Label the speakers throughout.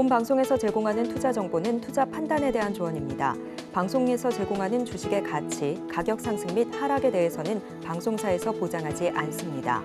Speaker 1: 본 방송에서 제공하는 투자 정보는 투자 판단에 대한 조언입니다. 방송에서 제공하는 주식의 가치, 가격 상승 및 하락에 대해서는 방송사에서 보장하지 않습니다.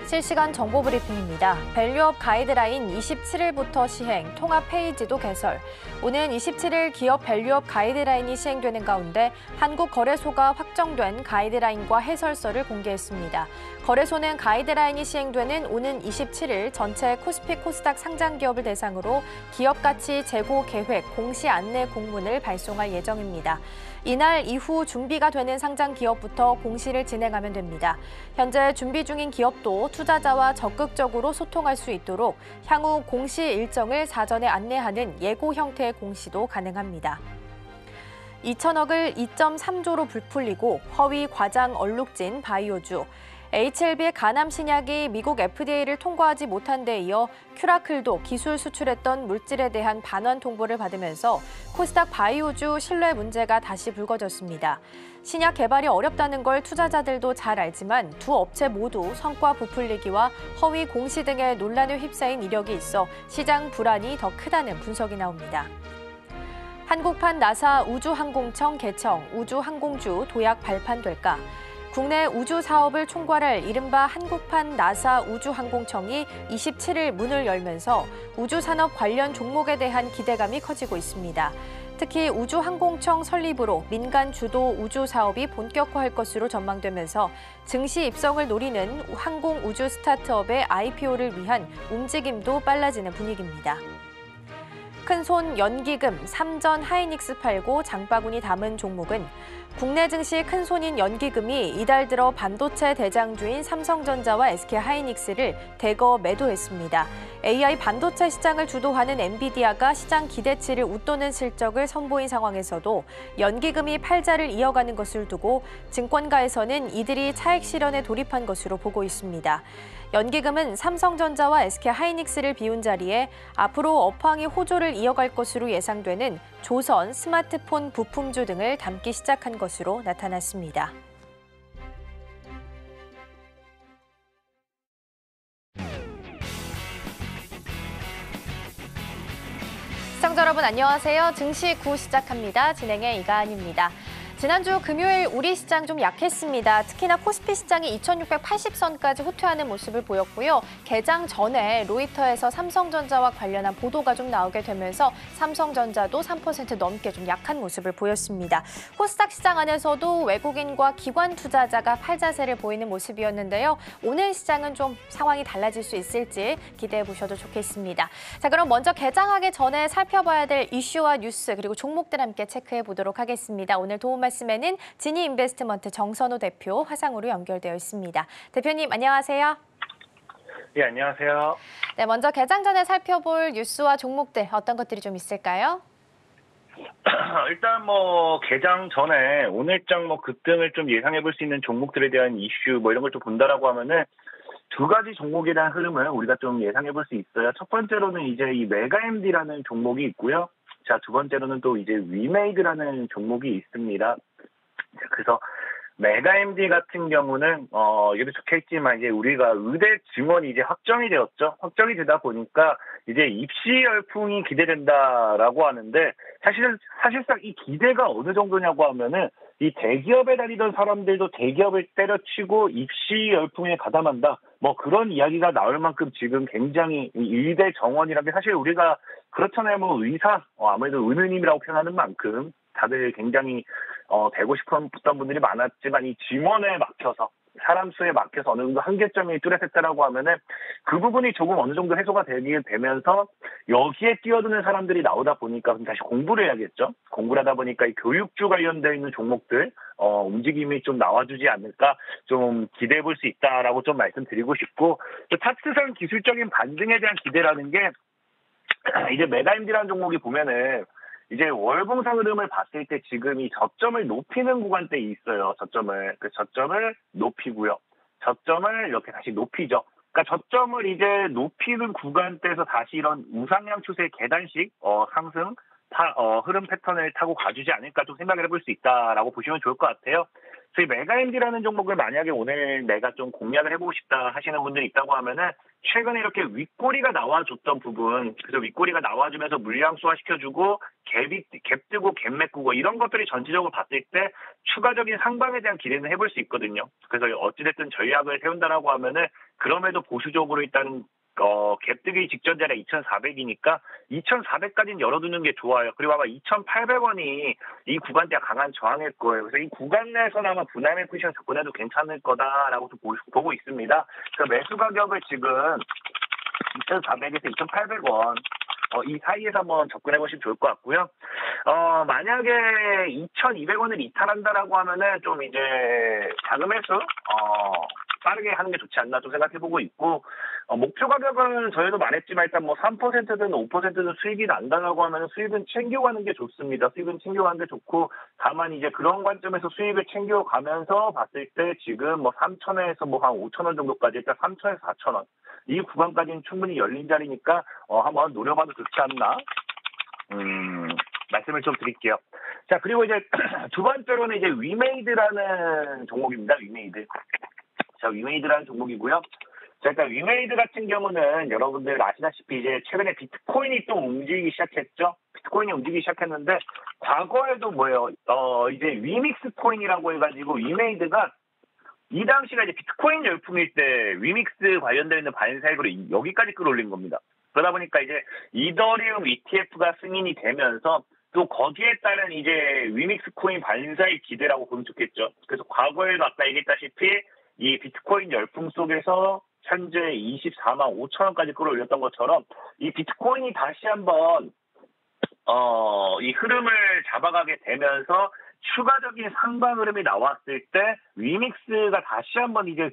Speaker 2: 실시간 정보 브리핑입니다. 밸류업 가이드라인 27일부터 시행, 통합 페이지도 개설. 오는 27일 기업 밸류업 가이드라인이 시행되는 가운데 한국거래소가 확정된 가이드라인과 해설서를 공개했습니다. 거래소는 가이드라인이 시행되는 오는 27일 전체 코스피 코스닥 상장 기업을 대상으로 기업 가치 재고 계획 공시 안내 공문을 발송할 예정입니다. 이날 이후 준비가 되는 상장 기업부터 공시를 진행하면 됩니다. 현재 준비 중인 기업도 투자자와 적극적으로 소통할 수 있도록 향후 공시 일정을 사전에 안내하는 예고 형태의 공시도 가능합니다. 2천억을 2.3조로 부풀리고 허위 과장 얼룩진 바이오주. HLB의 가남 신약이 미국 FDA를 통과하지 못한 데 이어 큐라클도 기술 수출했던 물질에 대한 반환 통보를 받으면서 코스닥 바이오주 신뢰 문제가 다시 불거졌습니다. 신약 개발이 어렵다는 걸 투자자들도 잘 알지만 두 업체 모두 성과 부풀리기와 허위 공시 등의 논란에 휩싸인 이력이 있어 시장 불안이 더 크다는 분석이 나옵니다. 한국판 나사 우주항공청 개청, 우주항공주 도약 발판될까? 국내 우주 사업을 총괄할 이른바 한국판 나사 우주항공청이 27일 문을 열면서 우주산업 관련 종목에 대한 기대감이 커지고 있습니다. 특히 우주항공청 설립으로 민간 주도 우주 사업이 본격화할 것으로 전망되면서 증시 입성을 노리는 항공우주 스타트업의 IPO를 위한 움직임도 빨라지는 분위기입니다. 큰손 연기금, 삼전 하이닉스 팔고 장바구니 담은 종목은 국내 증시 큰손인 연기금이 이달 들어 반도체 대장주인 삼성전자와 SK하이닉스를 대거 매도했습니다. AI 반도체 시장을 주도하는 엔비디아가 시장 기대치를 웃도는 실적을 선보인 상황에서도 연기금이 팔자를 이어가는 것을 두고 증권가에서는 이들이 차익 실현에 돌입한 것으로 보고 있습니다. 연기금은 삼성전자와 SK하이닉스를 비운 자리에 앞으로 업황이 호조를 이어갈 것으로 예상되는 조선, 스마트폰 부품주 등을 담기 시작한 것으로 나타났습니다. 시청자 여러분 안녕하세요. 증시 9 시작합니다. 진행의 이가은입니다. 지난주 금요일 우리 시장 좀 약했습니다. 특히나 코스피 시장이 2680선까지 호퇴하는 모습을 보였고요. 개장 전에 로이터에서 삼성전자와 관련한 보도가 좀 나오게 되면서 삼성전자도 3% 넘게 좀 약한 모습을 보였습니다. 코스닥 시장 안에서도 외국인과 기관 투자자가 팔자세를 보이는 모습이었는데요. 오늘 시장은 좀 상황이 달라질 수 있을지 기대해 보셔도 좋겠습니다. 자, 그럼 먼저 개장하기 전에 살펴봐야 될 이슈와 뉴스 그리고 종목들 함께 체크해 보도록 하겠습니다. 오늘 도움 말씀에는 지니인베스트먼트 정선호 대표 화상으로 연결되어 있습니다. 대표님 안녕하세요.
Speaker 3: 네, 안녕하세요.
Speaker 2: 네, 먼저 개장 전에 살펴볼 뉴스와 종목들 어떤 것들이 좀 있을까요?
Speaker 3: 일단 개장 전에 오늘장 급등을 좀 예상해 볼 수 있는 종목들에 대한 이슈 이런 걸 좀 본다라고 하면은 두 가지 종목에 대한 흐름을 우리가 좀 예상해 볼 수 있어요. 첫 번째로는 이제 이 메가MD라는 종목이 있고요. 자, 두 번째로는 또 이제 위메이드라는 종목이 있습니다. 그래서 메가MD 같은 경우는 여기도 적혀있지만 이제 우리가 의대 증원이 이제 확정이 되었죠. 확정이 되다 보니까 이제 입시 열풍이 기대된다라고 하는데 사실상 이 기대가 어느 정도냐고 하면은 이 대기업에 다니던 사람들도 대기업을 때려치고 입시 열풍에 가담한다. 그런 이야기가 나올 만큼 지금 굉장히 의대 정원이라는 게 사실 우리가 그렇잖아요. 의사, 아무래도 의느님이라고 표현하는 만큼 다들 굉장히 되고 싶었던 분들이 많았지만 이 증원에 막혀서 사람 수에 막혀서 어느 정도 한계점이 뚜렷했다라고 하면은 그 부분이 조금 어느 정도 해소가 되게 되면서 여기에 뛰어드는 사람들이 나오다 보니까 다시 공부를 해야겠죠. 공부를 하다 보니까 이 교육주 관련되어 있는 종목들 움직임이 좀 나와주지 않을까 좀 기대해 볼 수 있다라고 좀 말씀드리고 싶고 또 차트상 기술적인 반등에 대한 기대라는 게 이제 메가MD라는 종목이 보면은 이제 월봉상 흐름을 봤을 때 지금 이 저점을 높이는 구간대에 있어요. 저점을 높이고요. 저점을 이렇게 다시 높이죠. 그러니까 저점을 이제 높이는 구간대에서 다시 이런 우상향 추세 계단식 상승 흐름 패턴을 타고 가주지 않을까 좀 생각을 해볼 수 있다라고 보시면 좋을 것 같아요. 그래서 이 메가MD라는 종목을 만약에 오늘 내가 좀 공략을 해보고 싶다 하시는 분들이 있다고 하면은 최근에 이렇게 윗꼬리가 나와줬던 부분, 그래서 윗꼬리가 나와주면서 물량 소화시켜주고 갭 뜨고 갭 메꾸고 이런 것들이 전체적으로 봤을 때 추가적인 상방에 대한 기대는 해볼 수 있거든요. 그래서 어찌됐든 전략을 세운다라고 하면은 그럼에도 보수적으로 일단 갭 뜨기 직전 자리가 2,400이니까 2,400까지는 열어두는 게 좋아요. 그리고 아마 2,800원이 이 구간대가 강한 저항일 거예요. 그래서 이 구간 내에서는 아마 분할매 포지션 접근해도 괜찮을 거다라고 좀 보고 있습니다. 그래서 매수 가격을 지금 2,400에서 2,800원 이 사이에서 한번 접근해 보시면 좋을 것 같고요. 만약에 2,200원을 이탈한다라고 하면은 좀 이제 자금매수 빠르게 하는 게 좋지 않나 좀 생각해 보고 있고, 목표 가격은 저희도 말했지만 일단 뭐 3%든 5%든 수익이 난다라고 하면 수익은 챙겨가는 게 좋습니다. 수익은 챙겨가는 게 좋고, 다만 이제 그런 관점에서 수익을 챙겨가면서 봤을 때 지금 뭐 3,000원에서 뭐 한 5,000원 정도까지 일단 3,000원에서 4,000원 이 구간까지는 충분히 열린 자리니까 한번 노려봐도 좋지 않나 말씀을 좀 드릴게요. 자, 그리고 이제 두 번째로는 이제 위메이드라는 종목입니다. 위메이드. 자, 위메이드라는 종목이고요. 자, 일단 위메이드 같은 경우는 여러분들 아시다시피 이제 최근에 비트코인이 또 움직이기 시작했죠. 비트코인이 움직이기 시작했는데 과거에도 뭐예요? 이제 위믹스 코인이라고 해가지고 위메이드가 이 당시가 이제 비트코인 열풍일 때 위믹스 관련되어 있는 반사익으로 여기까지 끌어올린 겁니다. 그러다 보니까 이제 이더리움 ETF가 승인이 되면서 또 거기에 따른 이제 위믹스 코인 반사익 기대라고 보면 좋겠죠. 그래서 과거에도 아까 얘기했다시피 이 비트코인 열풍 속에서 현재 24만 5천 원까지 끌어올렸던 것처럼 이 비트코인이 다시 한번 이 흐름을 잡아가게 되면서 추가적인 상방 흐름이 나왔을 때 위믹스가 다시 한번 이제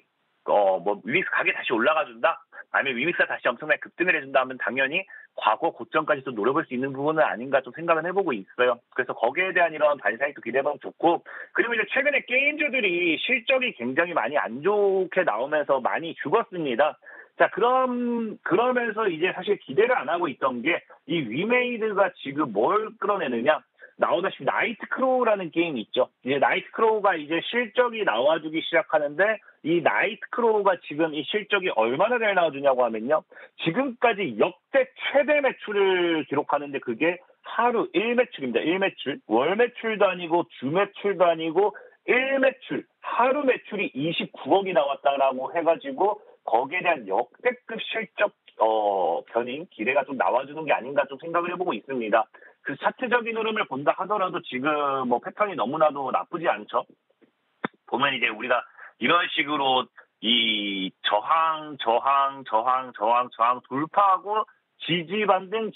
Speaker 3: 위믹스 가격이 다시 올라가 준다? 아니면 위믹스가 다시 엄청나게 급등을 해준다 하면 당연히 과거 고점까지 또 노려볼 수 있는 부분은 아닌가 좀 생각을 해보고 있어요. 그래서 거기에 대한 이런 반사익도 기대해보면 좋고, 그리고 이제 최근에 게임주들이 실적이 굉장히 많이 안 좋게 나오면서 많이 죽었습니다. 자, 그러면서 이제 사실 기대를 안 하고 있던 게 이 위메이드가 지금 뭘 끌어내느냐? 나오다시피 나이트크로우라는 게임이 있죠. 이제 나이트크로우가 이제 실적이 나와주기 시작하는데 이 나이트크로우가 지금 이 실적이 얼마나 잘 나와주냐고 하면요. 지금까지 역대 최대 매출을 기록하는데 그게 하루 1매출입니다. 1매출. 월 매출도 아니고 주 매출도 아니고 1매출. 하루 매출이 29억이 나왔다라고 해가지고 거기에 대한 역대급 실적 견인 기대가 좀 나와주는 게 아닌가 좀 생각을 해보고 있습니다. 그 차트적인 흐름을 본다 하더라도 지금 뭐 패턴이 너무나도 나쁘지 않죠. 보면 이제 우리가 이런 식으로 이 저항 돌파하고 지지반등.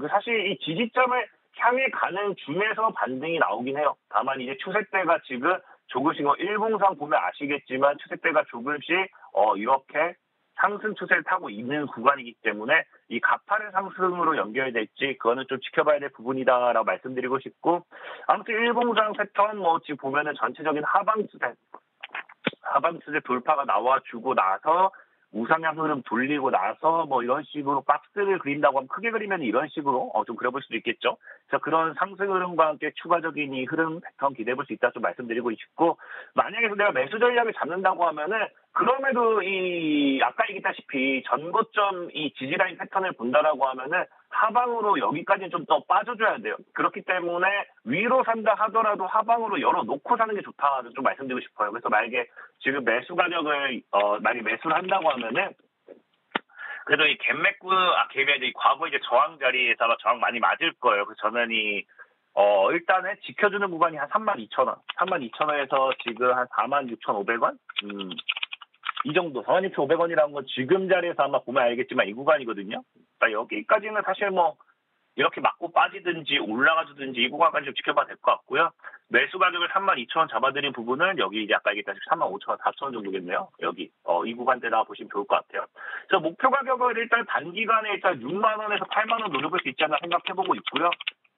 Speaker 3: 사실 이 지지점을 향해 가는 중에서 반등이 나오긴 해요. 다만 이제 추세대가 지금 조금씩 일봉상 보면 아시겠지만 추세대가 조금씩 이렇게 상승 추세를 타고 있는 구간이기 때문에 이 가파른 상승으로 연결될지 그거는 좀 지켜봐야 될 부분이다라고 말씀드리고 싶고, 아무튼 일봉상 패턴 지금 보면은 전체적인 하방 추세 돌파가 나와주고 나서 우상향 흐름 돌리고 나서 이런 식으로 박스를 그린다고 하면 크게 그리면 이런 식으로 좀 그려볼 수도 있겠죠. 그래서 그런 상승 흐름과 함께 추가적인 이 흐름 패턴 기대해볼 수 있다 좀 말씀드리고 싶고, 만약에 내가 매수 전략을 잡는다고 하면은 그럼에도 이 아까 얘기했다시피 전고점 이 지지라인 패턴을 본다라고 하면은 하방으로 여기까지는 좀 더 빠져줘야 돼요. 그렇기 때문에 위로 산다 하더라도 하방으로 열어놓고 사는 게 좋다 좀 말씀드리고 싶어요. 그래서 만약에 지금 매수 가격을 만약에 매수를 한다고 하면은 그래도 이 갭이 과거 이제 저항 자리에서 아마 저항 많이 맞을 거예요. 그래서 저는 일단은 지켜주는 구간이 한 32,000원, 32,000원에서 지금 한 46,500원? 이 정도, 46,500원이라는 건 지금 자리에서 아마 보면 알겠지만 이 구간이거든요. 그러니까 여기까지는 사실 이렇게 맞고 빠지든지 올라가주든지 이 구간까지 좀 지켜봐야 될 것 같고요. 매수 가격을 32,000원 잡아드린 부분은 여기 이제 아까 얘기했다시피 35,000원, 4,000원 정도겠네요. 여기, 이 구간대다 보시면 좋을 것 같아요. 그래서 목표 가격을 일단 단기간에 일단 6만원에서 8만원 노려볼 수 있지 않나 생각해보고 있고요.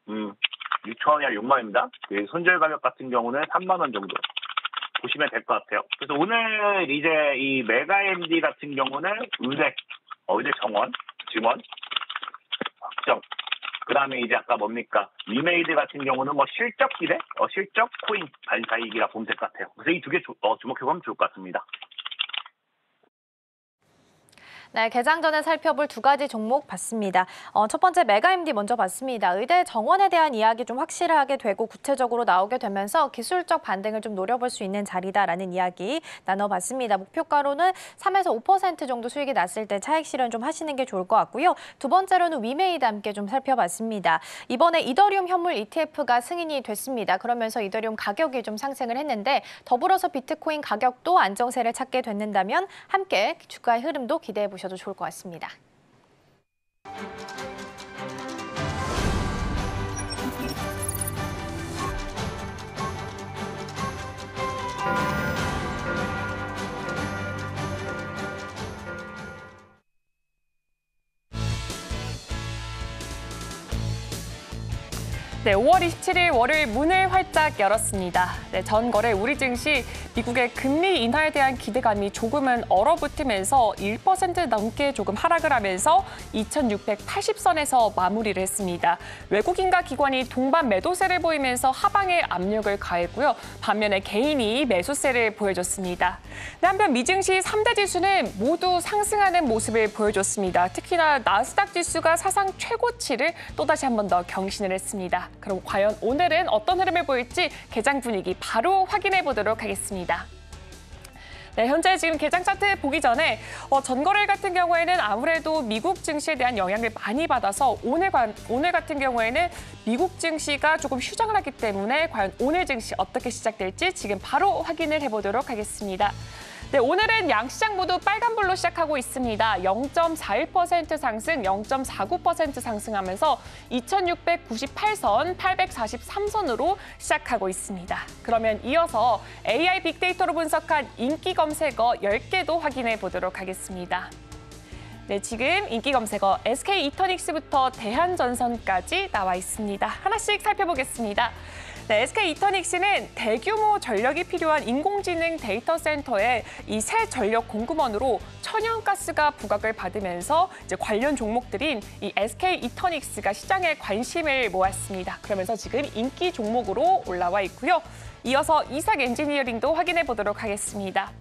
Speaker 3: 6,000원이 아니라 6만원입니다. 손절 가격 같은 경우는 3만원 정도 보시면 될 것 같아요. 그래서 오늘 이제 이 메가MD 같은 경우는 의대 정원, 증원, 확정. 그다음에 이제 아까 뭡니까? 위메이드 같은 경우는 뭐 실적 기대, 실적 코인 반사이익이라 보면 될 것 같아요. 그래서 이 두 개 주목해보면 좋을 것 같습니다.
Speaker 2: 네, 개장 전에 살펴볼 두 가지 종목 봤습니다. 첫 번째 메가MD 먼저 봤습니다. 의대 정원에 대한 이야기 좀 확실하게 되고 구체적으로 나오게 되면서 기술적 반등을 좀 노려볼 수 있는 자리다라는 이야기 나눠봤습니다. 목표가로는 3에서 5% 정도 수익이 났을 때 차익 실현 좀 하시는 게 좋을 것 같고요. 두 번째로는 위메이드 함께 좀 살펴봤습니다. 이번에 이더리움 현물 ETF가 승인이 됐습니다. 그러면서 이더리움 가격이 좀 상승을 했는데 더불어서 비트코인 가격도 안정세를 찾게 됐는다면 함께 주가의 흐름도 기대해 보셔도 좋을 것 같습니다.
Speaker 4: 네, 5월 27일 월요일 문을 활짝 열었습니다. 네, 전 거래 우리 증시 미국의 금리 인하에 대한 기대감이 조금은 얼어붙으면서 1% 넘게 조금 하락을 하면서 2680선에서 마무리를 했습니다. 외국인과 기관이 동반 매도세를 보이면서 하방에 압력을 가했고요. 반면에 개인이 매수세를 보여줬습니다. 네, 한편 미증시 3대 지수는 모두 상승하는 모습을 보여줬습니다. 특히나 나스닥 지수가 사상 최고치를 또다시 한 번 더 경신을 했습니다. 그럼 과연 오늘은 어떤 흐름을 보일지 개장 분위기 바로 확인해 보도록 하겠습니다. 네, 현재 지금 개장 차트 보기 전에 전거래일 같은 경우에는 아무래도 미국 증시에 대한 영향을 많이 받아서 오늘 같은 경우에는 미국 증시가 조금 휴장을 하기 때문에 과연 오늘 증시 어떻게 시작될지 지금 바로 확인을 해보도록 하겠습니다. 네, 오늘은 양시장 모두 빨간불로 시작하고 있습니다. 0.41% 상승, 0.49% 상승하면서 2698선, 843선으로 시작하고 있습니다. 그러면 이어서 AI 빅데이터로 분석한 인기 검색어 10개도 확인해 보도록 하겠습니다. 네, 지금 인기 검색어 SK 이터닉스부터 대한전선까지 나와 있습니다. 하나씩 살펴보겠습니다. 네, SK 이터닉스는 대규모 전력이 필요한 인공지능 데이터 센터에 이 새 전력 공급원으로 천연가스가 부각을 받으면서 이제 관련 종목들인 이 SK 이터닉스가 시장에 관심을 모았습니다. 그러면서 지금 인기 종목으로 올라와 있고요. 이어서 이삭 엔지니어링도 확인해 보도록 하겠습니다.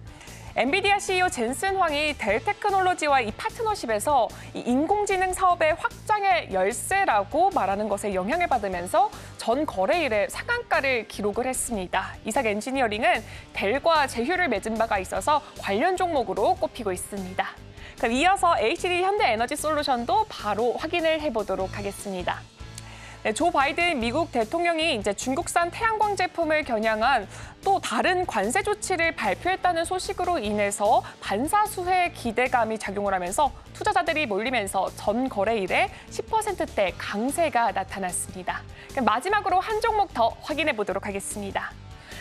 Speaker 4: 엔비디아 CEO 젠슨 황이 델 테크놀로지와 이 파트너십에서 이 인공지능 사업의 확장의 열쇠라고 말하는 것에 영향을 받으면서 전 거래일에 상한가를 기록을 했습니다. 이삭 엔지니어링은 델과 제휴를 맺은 바가 있어서 관련 종목으로 꼽히고 있습니다. 그럼 이어서 HD 현대에너지솔루션도 바로 확인을 해보도록 하겠습니다. 네, 조 바이든 미국 대통령이 이제 중국산 태양광 제품을 겨냥한 또 다른 관세 조치를 발표했다는 소식으로 인해서 반사수혜 기대감이 작용을 하면서 투자자들이 몰리면서 전 거래일에 10%대 강세가 나타났습니다. 그럼 마지막으로 한 종목 더 확인해 보도록 하겠습니다.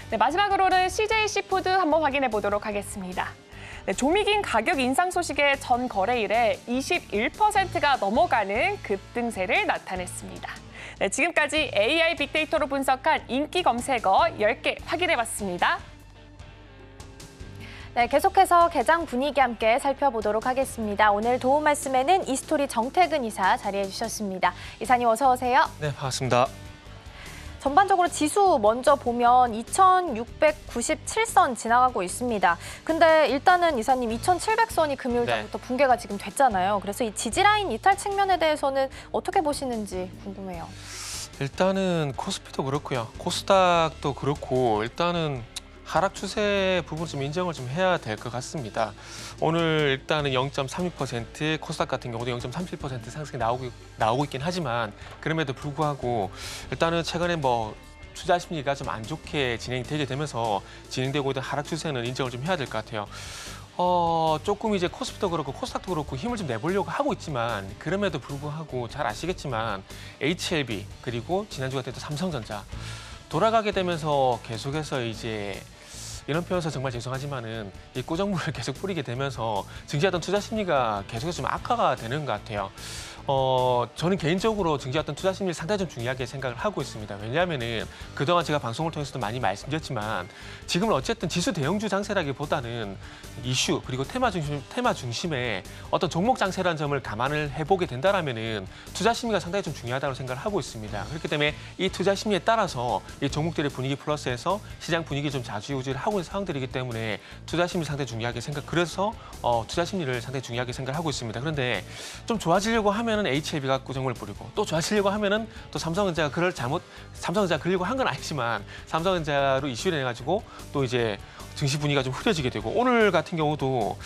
Speaker 4: 네, 마지막으로는 CJ 시푸드 한번 확인해 보도록 하겠습니다. 네, 조미김 가격 인상 소식에 전 거래일에 21%가 넘어가는 급등세를 나타냈습니다. 네, 지금까지 AI 빅데이터로 분석한 인기 검색어 10개 확인해봤습니다.
Speaker 2: 네, 계속해서 개장 분위기 함께 살펴보도록 하겠습니다. 오늘 도움 말씀에는 이스토리 정태근 이사 자리해 주셨습니다. 이사님 어서 오세요.
Speaker 5: 네, 반갑습니다.
Speaker 2: 전반적으로 지수 먼저 보면 2697선 지나가고 있습니다. 근데 일단은 이사님 2700선이 금요일 전부터 붕괴가 지금 됐잖아요. 그래서 이 지지라인 이탈 측면에 대해서는 어떻게 보시는지 궁금해요.
Speaker 5: 일단은 코스피도 그렇고요. 코스닥도 그렇고 일단은 하락 추세 부분 좀 인정을 좀 해야 될 것 같습니다. 오늘 일단은 0.36%, 코스닥 같은 경우도 0.37% 상승이 나오고 있긴 하지만 그럼에도 불구하고 일단은 최근에 뭐 투자 심리가 좀 안 좋게 진행이 되게 되면서 진행되고 있는 하락 추세는 인정을 좀 해야 될 것 같아요. 조금 이제 코스피도 그렇고 코스닥도 그렇고 힘을 좀 내보려고 하고 있지만 그럼에도 불구하고 잘 아시겠지만 HLB 그리고 지난주 같은 또 삼성전자 돌아가게 되면서 계속해서 이제 이런 표현에서 정말 죄송하지만은 이 꾸정물을 계속 뿌리게 되면서 증시하던 투자 심리가 계속해서 좀 악화가 되는 것 같아요. 저는 개인적으로 증시 어떤 투자 심리를 상당히 좀 중요하게 생각을 하고 있습니다. 왜냐하면은 그동안 제가 방송을 통해서도 많이 말씀드렸지만 지금은 어쨌든 지수 대형주 장세라기보다는 이슈 그리고 테마 중심의 어떤 종목 장세라는 점을 감안을 해보게 된다라면은 투자 심리가 상당히 좀 중요하다고 생각을 하고 있습니다. 그렇기 때문에 이 투자 심리에 따라서 이 종목들의 분위기 플러스해서 시장 분위기 좀 좌지우지를 하고 있는 상황들이기 때문에 투자 심리 상당히 중요하게 그래서 투자 심리를 상당히 중요하게 생각하고 있습니다. 그런데 좀 좋아지려고 하면은 HLB가 꾸정을 부리고 또 좋아지려고 하면은 또 삼성전자가 삼성전자가 그러려고 한 건 아니지만 삼성전자로 이슈를 해가지고 또 이제 증시 분위기가 좀 흐려지게 되고 오늘 같은 경우도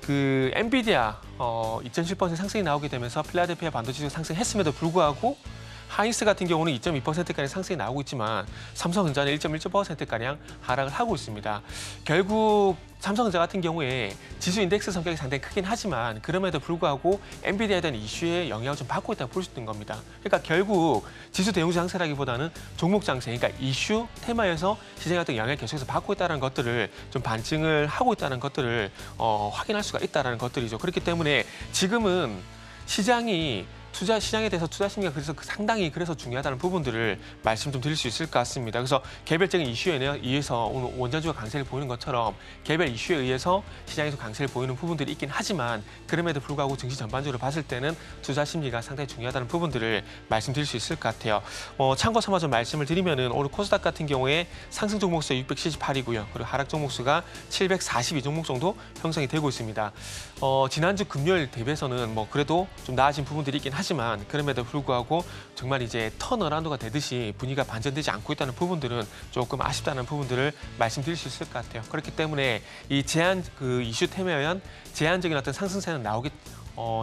Speaker 5: 그 엔비디아 2.7% 상승이 나오게 되면서 필라델피아 반도체가 상승했음에도 불구하고 하이닉스 같은 경우는 2.2%가량 상승이 나오고 있지만 삼성전자는 1.1%가량 하락을 하고 있습니다. 결국 삼성전자 같은 경우에 지수 인덱스 성격이 상당히 크긴 하지만 그럼에도 불구하고 엔비디아에 대한 이슈에 영향을 좀 받고 있다고 볼 수 있는 겁니다. 그러니까 결국 지수 대형주 장세라기보다는 종목 장세, 그러니까 이슈, 테마에서 시장에 어떤 영향을 계속해서 받고 있다는 것들을 좀 반증을 하고 있다는 것들을 확인할 수가 있다는 것들이죠. 그렇기 때문에 지금은 투자 시장에 대해서 투자 심리가 상당히 중요하다는 부분들을 말씀 좀 드릴 수 있을 것 같습니다. 그래서 개별적인 이슈에 의해서 오늘 원전주가 강세를 보이는 것처럼 개별 이슈에 의해서 시장에서 강세를 보이는 부분들이 있긴 하지만 그럼에도 불구하고 증시 전반적으로 봤을 때는 투자 심리가 상당히 중요하다는 부분들을 말씀드릴 수 있을 것 같아요. 참고 삼아 좀 말씀을 드리면은 오늘 코스닥 같은 경우에 상승 종목 수가 678이고요. 그리고 하락 종목 수가 742 종목 정도 형성이 되고 있습니다. 지난주 금요일 대비해서는 그래도 좀 나아진 부분들이 있긴 하지만 그럼에도 불구하고 정말 이제 턴어라운드가 되듯이 분위기가 반전되지 않고 있다는 부분들은 조금 아쉽다는 부분들을 말씀드릴 수 있을 것 같아요. 그렇기 때문에 이 이슈 테마에 의한 제한적인 어떤 상승세는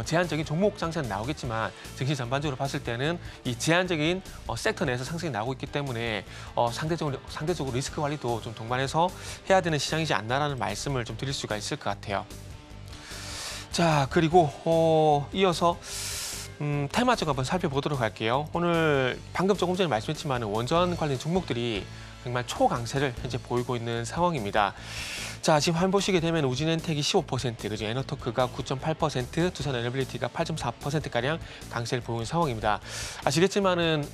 Speaker 5: 제한적인 종목 장세는 나오겠지만 증시 전반적으로 봤을 때는 이 제한적인 섹터 내에서 상승이 나오고 있기 때문에 상대적으로 리스크 관리도 좀 동반해서 해야 되는 시장이지 않나라는 말씀을 좀 드릴 수가 있을 것 같아요. 자, 그리고 이어서 테마적 한번 살펴보도록 할게요. 오늘 방금 조금 전에 말씀했지만 원전 관련 종목들이 정말 초강세를 현재 보이고 있는 상황입니다. 자, 지금 화면 보시게 되면 우진엔텍이 15%, 그죠? 에너토크가 9.8%, 두산에너빌리티가 8.4%가량 강세를 보이는 상황입니다. 아시겠지만은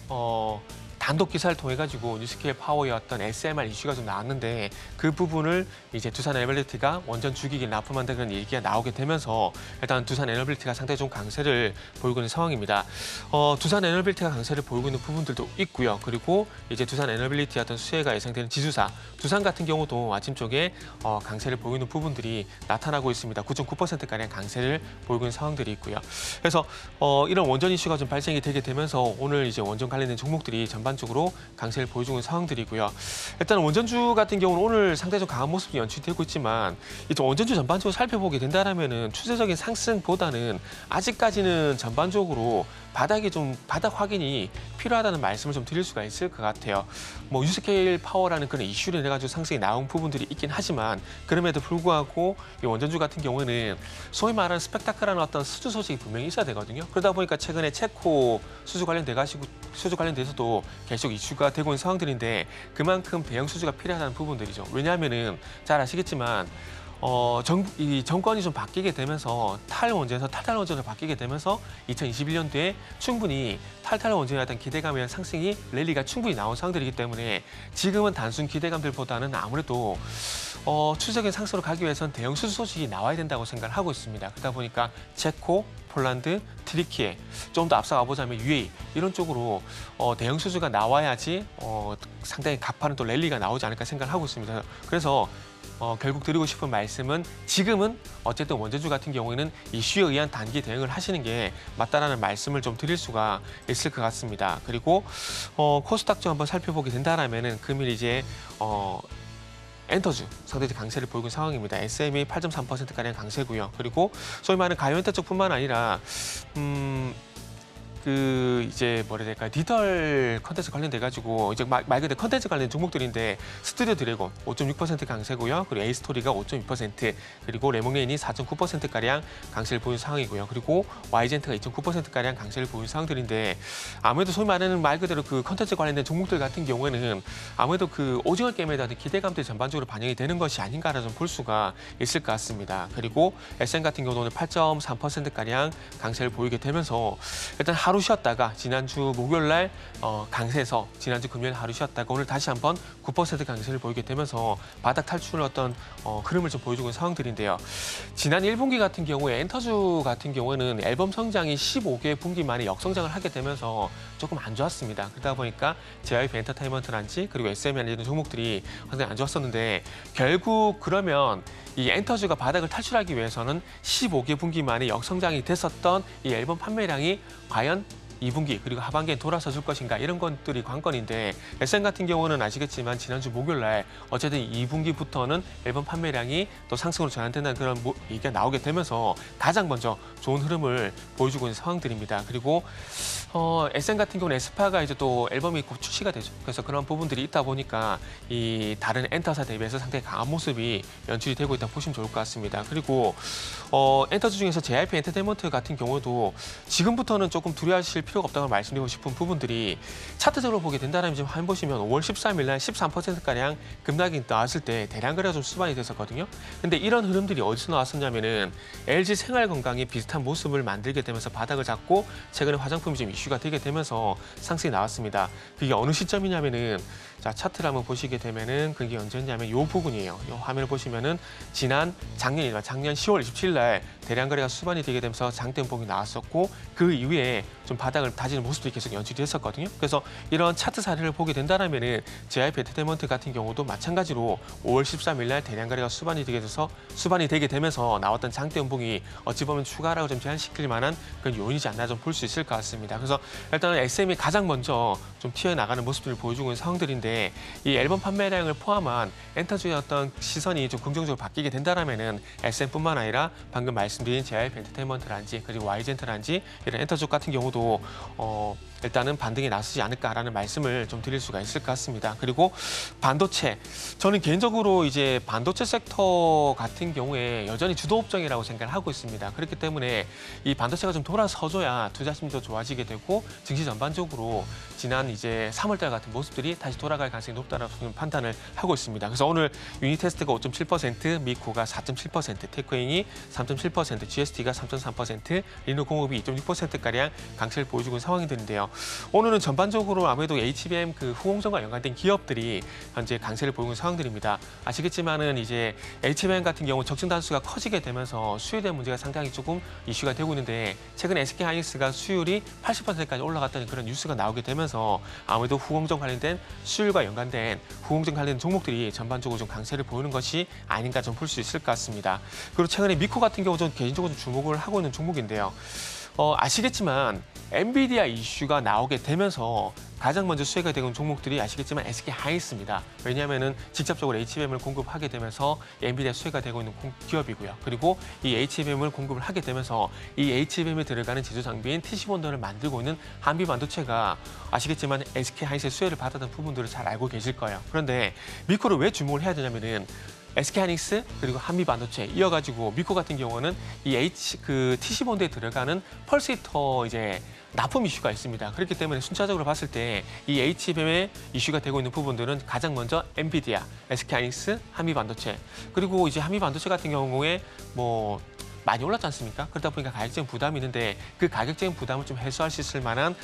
Speaker 5: 단독 기사를 통해 가지고 뉴스케일 파워의 어떤 SMR 이슈가 좀 나왔는데 그 부분을 이제 두산에너빌리티가 원전 주기기를 납품한다는 얘기가 나오게 되면서 일단 두산에너빌리티가 상당히 좀 강세를 보이고 있는 상황입니다. 두산에너빌리티가 강세를 보이고 있는 부분들도 있고요. 그리고 이제 두산에너빌리티 어떤 수혜가 예상되는 지수사 두산 같은 경우도 아침 쪽에 강세를 보이는 부분들이 나타나고 있습니다. 9.9%가량 강세를 보이고 있는 상황들이 있고요. 그래서 이런 원전 이슈가 좀 발생이 되게 되면서 오늘 이제 원전 관련된 종목들이 전반적으로 강세를 보여주고 있는 상황들이고요. 일단 원전주 같은 경우는 오늘 상대적으로 강한 모습이 연출되고 있지만 이 원전주 전반적으로 살펴보게 된다면은 추세적인 상승보다는 아직까지는 전반적으로 바닥 확인이 필요하다는 말씀을 좀 드릴 수가 있을 것 같아요. 뉴스케일 파워라는 그런 이슈를 해가지고 상승이 나온 부분들이 있긴 하지만 그럼에도 불구하고 이 원전주 같은 경우는 소위 말하는 스펙타클한 어떤 수주 소식이 분명히 있어야 되거든요. 그러다 보니까 최근에 체코 수주 관련돼서도 계속 이슈가 되고 있는 상황들인데 그만큼 대형 수주가 필요하다는 부분들이죠. 왜냐하면은 잘 아시겠지만 이 정권이 좀 바뀌게 되면서 탈원전에서 탈탈원전으로 바뀌게 되면서 2021년도에 충분히 탈탈 원전에 대한 기대감에 대한 상승이 랠리가 충분히 나온 상황들이기 때문에 지금은 단순 기대감들보다는 아무래도 추세적인 상승으로 가기 위해서는 대형 수주 소식이 나와야 된다고 생각을 하고 있습니다. 그러다 보니까 체코, 폴란드, 트리키에 좀 더 앞서가 보자면 UAE 이런 쪽으로 대형 수주가 나와야지 상당히 가파른 또 랠리가 나오지 않을까 생각을 하고 있습니다. 그래서 결국 드리고 싶은 말씀은 지금은 어쨌든 원전주 같은 경우에는 이슈에 의한 단기 대응을 하시는 게 맞다라는 말씀을 좀 드릴 수가 있을 것 같습니다. 그리고 코스닥 좀 한번 살펴보게 된다라면은 금일 이제 엔터주 상대적 강세를 보이고 있는 상황입니다. SM이 8.3%가량 강세고요. 그리고 소위 말하는 가요엔터 쪽뿐만 아니라 그 이제 뭐라 해야 될까요? 디지털 컨텐츠 관련돼 가지고 이제 말 그대로 컨텐츠 관련 종목들인데 스튜디오 드래곤 5.6% 강세고요. 그리고 에이스토리가 5.2%, 그리고 레몬레인이 4.9% 가량 강세를 보인 상황이고요. 그리고 와이젠트가 2.9% 가량 강세를 보인 상황들인데 아무래도 소위 말하는 말 그대로 그 컨텐츠 관련된 종목들 같은 경우에는 아무래도 그 오징어 게임에 대한 기대감들이 전반적으로 반영이 되는 것이 아닌가라는 볼 수가 있을 것 같습니다. 그리고 SM 같은 경우는 오늘 8.3% 가량 강세를 보이게 되면서 일단 하루 쉬었다가 지난주 목요일 날 강세에서 지난주 금요일 하루 쉬었다가 오늘 다시 한번 9% 강세를 보이게 되면서 바닥 탈출 어떤 흐름을 좀 보여주고 있는 상황들인데요. 지난 1분기 같은 경우에 엔터주 같은 경우에는 앨범 성장이 15개 분기 만에 역성장을 하게 되면서 조금 안 좋았습니다. 그러다 보니까 JYP 엔터테인먼트란지 그리고 SM이라는 이런 종목들이 상당히 안 좋았었는데 결국 그러면 이 엔터주가 바닥을 탈출하기 위해서는 15개 분기 만에 역성장이 됐었던 이 앨범 판매량이 과연 2분기 그리고 하반기에 돌아서 줄 것인가 이런 것들이 관건인데 SM 같은 경우는 아시겠지만 지난주 목요일 날 어쨌든 2분기부터는 앨범 판매량이 또 상승으로 전환된다는 그런 얘기가 나오게 되면서 가장 먼저 좋은 흐름을 보여주고 있는 상황들입니다. 그리고 SM 같은 경우는 에스파가 이제 또 앨범이 곧 출시가 되죠. 그래서 그런 부분들이 있다 보니까 이 다른 엔터사 대비해서 상당히 강한 모습이 연출이 되고 있다 보시면 좋을 것 같습니다. 그리고 엔터주 중에서 JYP 엔터테인먼트 같은 경우도 지금부터는 조금 두려워하실 필요가 없다고 말씀드리고 싶은 부분들이 차트적으로 보게 된다면 지금 한번 보시면 5월 13일 날 13%가량 급락이 나왔을 때 대량 거래가 좀 수반이 됐었거든요. 근데 이런 흐름들이 어디서 나왔었냐면은 LG 생활건강이 비슷한 모습을 만들게 되면서 바닥을 잡고 최근에 화장품이 좀 이슈가 되게 되면서 상승이 나왔습니다. 그게 어느 시점이냐면은 자, 차트를 한번 보시게 되면은 그게 언제였냐면 이 부분이에요. 이 화면을 보시면은 작년 10월 27일 날 대량 거래가 수반이 되게 되면서 장대음봉이 나왔었고 그 이후에 좀 바닥을 다지는 모습도 계속 연출이 됐었거든요. 그래서 이런 차트 사례를 보게 된다면은 JYP 엔터테인먼트 같은 경우도 마찬가지로 5월 13일 날 대량 거래가 수반이 되게 되면서 나왔던 장대음봉이 어찌 보면 추가라고 좀 제한시킬 만한 그런 요인이지 않나 좀 볼 수 있을 것 같습니다. 그래서 일단은 SM이 가장 먼저 좀 튀어나가는 모습들을 보여주고 있는 상황들인데 이 앨범 판매량을 포함한 엔터주의 어떤 시선이 좀 긍정적으로 바뀌게 된다면은 SM뿐만 아니라 방금 말씀드린 JYP 엔터테인먼트란지 그리고 와이젠트란지 이런 엔터주 같은 경우도 일단은 반등에 나서지 않을까라는 말씀을 좀 드릴 수가 있을 것 같습니다. 그리고 반도체, 저는 개인적으로 이제 반도체 섹터 같은 경우에 여전히 주도 업종이라고 생각을 하고 있습니다. 그렇기 때문에 이 반도체가 좀 돌아서줘야 투자심도 좋아지게 되고 증시 전반적으로 지난 이제 3월달 같은 모습들이 다시 돌아갈 가능성이 높다는 판단을 하고 있습니다. 그래서 오늘 유니테스트가 5.7%, 미코가 4.7%, 테크웨인이 3.7%, GST가 3.3%, 리노공업이 2.6%가량 강세를 보여주고 있는 상황들인데요. 오늘은 전반적으로 아무래도 HBM 그 후공정과 연관된 기업들이 현재 강세를 보이고 있는 상황들입니다. 아시겠지만은 이제 HBM 같은 경우 적정 단수가 커지게 되면서 수요에 대한 문제가 상당히 조금 이슈가 되고 있는데 최근에 SK하이닉스가 수율이 80%까지 올라갔다는 그런 뉴스가 나오게 되면서 아무래도 후공정 관련된 수율과 연관된 후공정 관련 종목들이 전반적으로 좀 강세를 보이는 것이 아닌가 좀 볼 수 있을 것 같습니다. 그리고 최근에 미코 같은 경우 좀 개인적으로 좀 주목을 하고 있는 종목인데요. 아시겠지만 엔비디아 이슈가 나오게 되면서 가장 먼저 수혜가 되는 종목들이 아시겠지만 SK하이닉스입니다. 왜냐하면은 직접적으로 HBM을 공급하게 되면서 엔비디아 수혜가 되고 있는 기업이고요. 그리고 이 HBM을 공급을 하게 되면서 이 HBM에 들어가는 제조 장비인 TC본드를 만들고 있는 한비반도체가 아시겠지만 SK하이닉스의 수혜를 받았던 부분들을 잘 알고 계실 거예요. 그런데 미코를 왜 주목을 해야 되냐면은 SK하이닉스 그리고 한미반도체 이어가지고 미코 같은 경우는 이 TC본드에 들어가는 펄스히터 이제 납품 이슈가 있습니다. 그렇기 때문에 순차적으로 봤을 때 이 HBM에 이슈가 되고 있는 부분들은 가장 먼저 엔비디아, SK하이닉스, 한미반도체 그리고 이제 한미반도체 같은 경우에 뭐 많이 올랐지 않습니까? 그러다 보니까 가격적인 부담이 있는데 그 가격적인 부담을 좀 해소할 수 있을 만한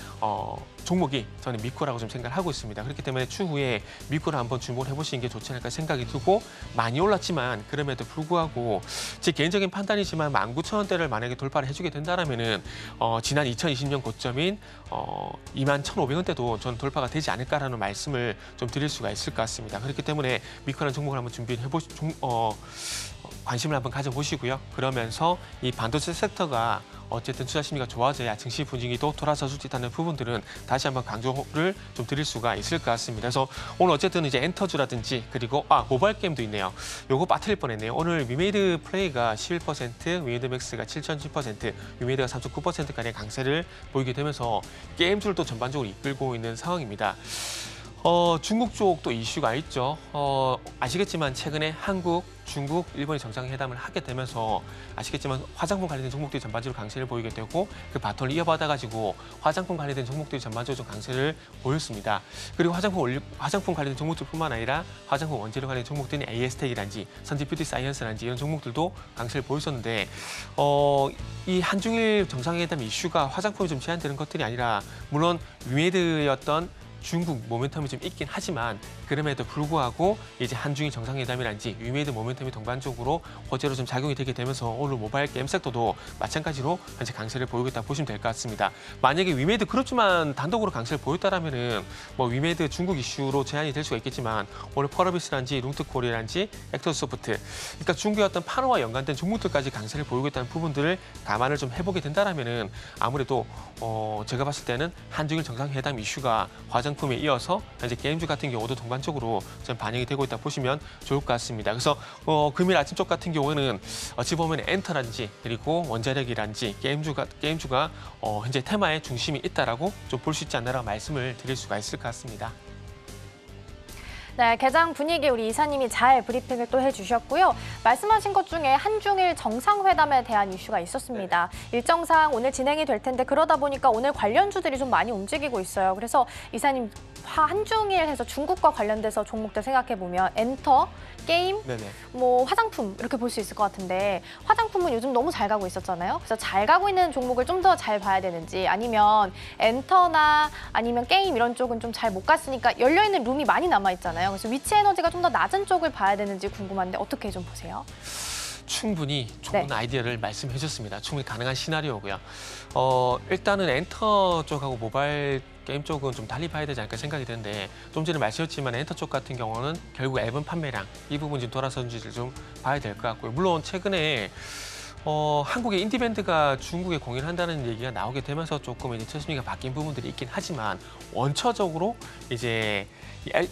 Speaker 5: 종목이 저는 미코라고 좀 생각을 하고 있습니다. 그렇기 때문에 추후에 미코를 한번 주목을 해보시는 게 좋지 않을까 생각이 들고 많이 올랐지만 그럼에도 불구하고 제 개인적인 판단이지만 19,000원대를 만약에 돌파를 해주게 된다면은 지난 2020년 고점인 21,500원대도 저는 돌파가 되지 않을까라는 말씀을 좀 드릴 수가 있을 것 같습니다. 그렇기 때문에 미코라는 종목을 한번 준비를 관심을 한번 가져보시고요. 그러면서 이 반도체 섹터가 어쨌든 투자 심리가 좋아져야 증시 분위기도 돌아설 수 있다는 부분들은 다시 한번 강조를 좀 드릴 수가 있을 것 같습니다. 그래서 오늘 어쨌든 이제 엔터주라든지 그리고 모바일 게임도 있네요. 요거 빠뜨릴 뻔했네요. 오늘 위메이드 플레이가 11%, 위메이드 맥스가 7.7%, 위메이드가 3.9%가량 강세를 보이게 되면서 게임주를 또 전반적으로 이끌고 있는 상황입니다. 중국 쪽도 이슈가 있죠. 아시겠지만 최근에 한국, 중국, 일본이 정상회담을 하게 되면서 아시겠지만 화장품 관련된 종목들이 전반적으로 강세를 보이게 되고 그 바톤을 이어받아가지고 화장품 관련된 종목들이 전반적으로 좀 강세를 보였습니다. 그리고 화장품 관련된 종목들뿐만 아니라 화장품 원재료 관련된 종목들인 AS텍이란지 선지 뷰티 사이언스란지 이런 종목들도 강세를 보였었는데 이 한중일 정상회담 이슈가 화장품이 좀 제한되는 것들이 아니라 물론 위메이드였던 중국 모멘텀이 좀 있긴 하지만 그럼에도 불구하고 이제 한중일 정상회담이란지 위메이드 모멘텀이 동반적으로 호재로 좀 작용이 되게 되면서 오늘 모바일 게임 섹터도 마찬가지로 현재 강세를 보이겠다 보시면 될 것 같습니다. 만약에 위메이드 그렇지만 단독으로 강세를 보였다라면은 뭐 위메이드 중국 이슈로 제한이 될 수가 있겠지만 오늘 펄어비스란지 룽트코리아란지 액터소프트 그러니까 중국의 어떤 판호와 연관된 종목들까지 강세를 보이겠다는 부분들을 감안을 좀 해보게 된다라면은 아무래도 제가 봤을 때는 한중일 정상회담 이슈가 화장품에 이어서 현재 게임주 같은 경우도 동반적으로 좀 반영이 되고 있다 보시면 좋을 것 같습니다. 그래서 금일 아침 쪽 같은 경우에는 어찌 보면 엔터란지 그리고 원자력이란지 게임주가 현재 테마의 중심이 있다라고 좀 볼 수 있지 않나라고 말씀을 드릴 수가 있을 것 같습니다.
Speaker 2: 네, 개장 분위기 우리 이사님이 잘 브리핑을 또 해주셨고요. 말씀하신 것 중에 한중일 정상회담에 대한 이슈가 있었습니다. 일정상 오늘 진행이 될 텐데 그러다 보니까 오늘 관련주들이 좀 많이 움직이고 있어요. 그래서 이사님 한중일 해서 중국과 관련돼서 종목들 생각해보면 엔터, 게임,
Speaker 5: 네네.
Speaker 2: 뭐 화장품 이렇게 볼 수 있을 것 같은데 화장품은 요즘 너무 잘 가고 있었잖아요. 그래서 잘 가고 있는 종목을 좀 더 잘 봐야 되는지 아니면 엔터나 아니면 게임 이런 쪽은 좀 잘 못 갔으니까 열려있는 룸이 많이 남아있잖아요. 그래서 위치 에너지가 좀 더 낮은 쪽을 봐야 되는지 궁금한데 어떻게 좀 보세요?
Speaker 5: 충분히 좋은 아이디어를 말씀해 주셨습니다. 충분히 가능한 시나리오고요. 일단은 엔터 쪽하고 모바일 게임 쪽은 좀 달리 봐야 되지 않을까 생각이 드는데 좀 전에 말씀드렸지만 엔터 쪽 같은 경우는 결국 앨범 판매량 이 부분 좀 돌아서는지를 좀 봐야 될 것 같고요. 물론 최근에 한국의 인디밴드가 중국에 공연을 한다는 얘기가 나오게 되면서 조금 이제 투심리가 바뀐 부분들이 있긴 하지만 원처적으로 이제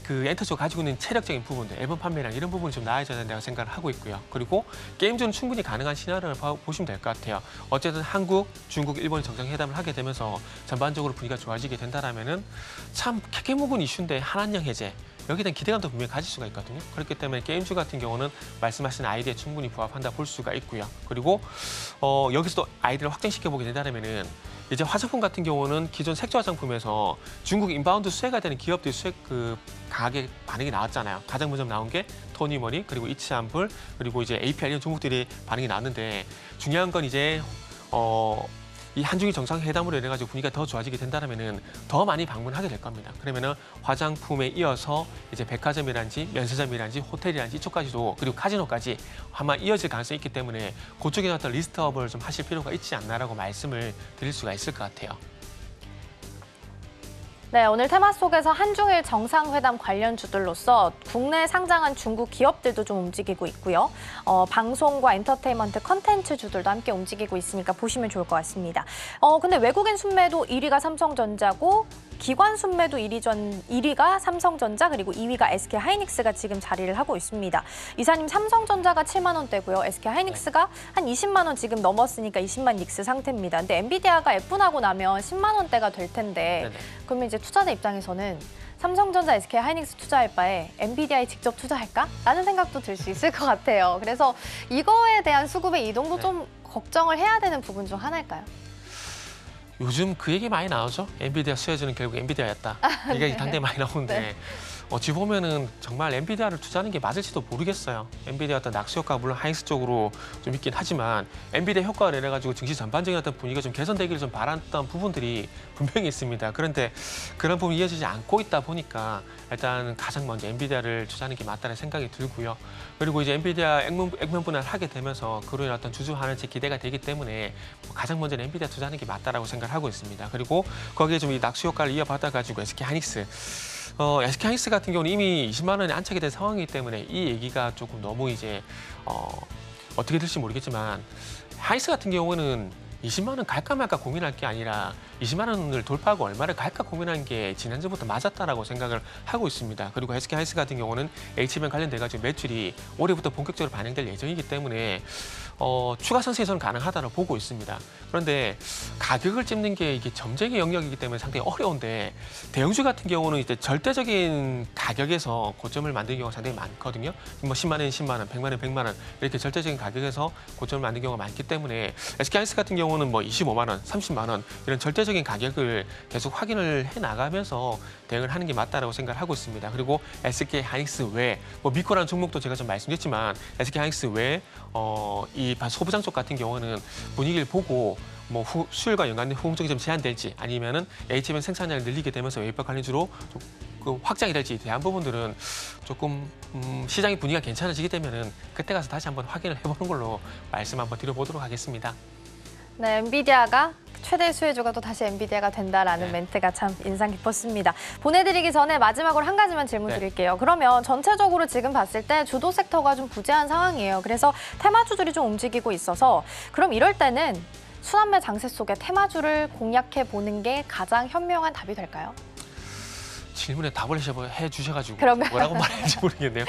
Speaker 5: 그 엔터 쪽 가지고 있는 체력적인 부분들, 앨범 판매량 이런 부분이 좀 나아져야 된다고 생각을 하고 있고요. 그리고 게임즈는 충분히 가능한 시나리오를 보시면 될 것 같아요. 어쨌든 한국, 중국, 일본이 정상회담을 하게 되면서 전반적으로 분위기가 좋아지게 된다라면은 참 캐캐묵은 이슈인데 한한령 해제. 여기에 대한 기대감도 분명히 가질 수가 있거든요. 그렇기 때문에 게임주 같은 경우는 말씀하신 아이디어에 충분히 부합한다 볼 수가 있고요. 그리고 여기서도 아이디어를 확장시켜보게 된다면은 이제 화장품 같은 경우는 기존 색조 화장품에서 중국 인바운드 수혜가 되는 기업들이 가격 반응이 나왔잖아요. 가장 먼저 나온 게 토니머니 그리고 이치안불 그리고 이제 APR 이런 종목들이 반응이 나왔는데 중요한 건 이제 이 한중일 정상회담으로 인해 가지고 분위기가 더 좋아지게 된다면은 더 많이 방문하게 될 겁니다. 그러면은 화장품에 이어서 이제 백화점이란지 면세점이란지 호텔이란지 이쪽까지도 그리고 카지노까지 아마 이어질 가능성이 있기 때문에 그쪽에 어떤 리스트업을 좀 하실 필요가 있지 않나라고 말씀을 드릴 수가 있을 것 같아요.
Speaker 2: 네, 오늘 테마 속에서 한중일 정상회담 관련주들로서 국내 상장한 중국 기업들도 좀 움직이고 있고요. 방송과 엔터테인먼트 컨텐츠주들도 함께 움직이고 있으니까 보시면 좋을 것 같습니다. 근데 외국인 순매도 1위가 삼성전자고 기관 순매도 1위가 삼성전자 그리고 2위가 SK하이닉스가 지금 자리를 하고 있습니다. 이사님 삼성전자가 7만 원대고요. SK하이닉스가 한 20만 원 지금 넘었으니까 20만 닉스 상태입니다. 근데 엔비디아가 F분하고 나면 10만 원대가 될 텐데 그러면 이제 투자자 입장에서는 삼성전자, SK하이닉스 투자할 바에 엔비디아에 직접 투자할까? 라는 생각도 들 수 있을 것 같아요. 그래서 이거에 대한 수급의 이동도 좀 걱정을 해야 되는 부분 중 하나일까요?
Speaker 5: 요즘 그 얘기 많이 나오죠. 엔비디아 수혜주는 결국 엔비디아였다. 이게 당대에 많이 나오는데 어찌 보면은 정말 엔비디아를 투자하는 게 맞을지도 모르겠어요. 엔비디아 어떤 낙수 효과가 물론 하이닉스 쪽으로 좀 있긴 하지만 엔비디아 효과를 내려 가지고 증시 전반적인 어떤 분위기가 좀 개선되기를 좀 바랐던 부분들이 분명히 있습니다. 그런데 그런 부분이 이어지지 않고 있다 보니까 일단 가장 먼저 엔비디아를 투자하는 게 맞다는 생각이 들고요. 그리고 이제 엔비디아 액면 분할을 하게 되면서 그로 인한 어떤 주주 환원치 기대가 되기 때문에 가장 먼저는 엔비디아 투자하는 게 맞다라고 생각을 하고 있습니다. 그리고 거기에 좀 이 낙수 효과를 이어받아 가지고 SK하이닉스 SK 하이닉스 같은 경우는 이미 20만 원에 안착이 된 상황이기 때문에 이 얘기가 조금 너무 이제 어떻게 될지 모르겠지만 하이닉스 같은 경우는 20만 원 갈까 말까 고민할 게 아니라 20만 원을 돌파하고 얼마를 갈까 고민한 게 지난주부터 맞았다라고 생각을 하고 있습니다. 그리고 SK 하이닉스 같은 경우는 H면 관련돼가지고 매출이 올해부터 본격적으로 반영될 예정이기 때문에 추가 상승에서는 가능하다고 보고 있습니다. 그런데 가격을 찝는 게 이게 점쟁이 영역이기 때문에 상당히 어려운데 대형주 같은 경우는 이제 절대적인 가격에서 고점을 만드는 경우가 상당히 많거든요. 뭐 10만 원, 10만 원, 100만 원, 100만 원 이렇게 절대적인 가격에서 고점을 만드는 경우가 많기 때문에 SK 하이닉스 같은 경우는 뭐 25만 원, 30만 원 이런 절대적인 가격을 계속 확인을 해 나가면서 대응을 하는 게 맞다라고 생각을 하고 있습니다. 그리고 SK 하이닉스 외 뭐 미코라는 종목도 제가 좀 말씀드렸지만 SK 하이닉스 외 이 소부장 쪽 같은 경우는 분위기를 보고 뭐 수율과 연관된 후공정이 좀 제한될지 아니면은 HMN 생산량을 늘리게 되면서 외입박 관리주로 좀 확장이 될지에 대한 부분들은 조금 시장의 분위기가 괜찮아지게 되면은 그때 가서 다시 한번 확인을 해보는 걸로 말씀 한번 드려보도록 하겠습니다.
Speaker 2: 네, 엔비디아가 최대 수혜주가 또 다시 엔비디아가 된다라는
Speaker 5: 네.
Speaker 2: 멘트가 참 인상 깊었습니다. 보내드리기 전에 마지막으로 한 가지만 질문
Speaker 5: 네.
Speaker 2: 드릴게요. 그러면 전체적으로 지금 봤을 때 주도 섹터가 좀 부재한 상황이에요. 그래서 테마주들이 좀 움직이고 있어서 그럼 이럴 때는 순환매 장세 속에 테마주를 공략해 보는 게 가장 현명한 답이 될까요?
Speaker 5: 질문에 답을 해주셔가지고
Speaker 2: 그런가요?
Speaker 5: 뭐라고 말할지 모르겠네요.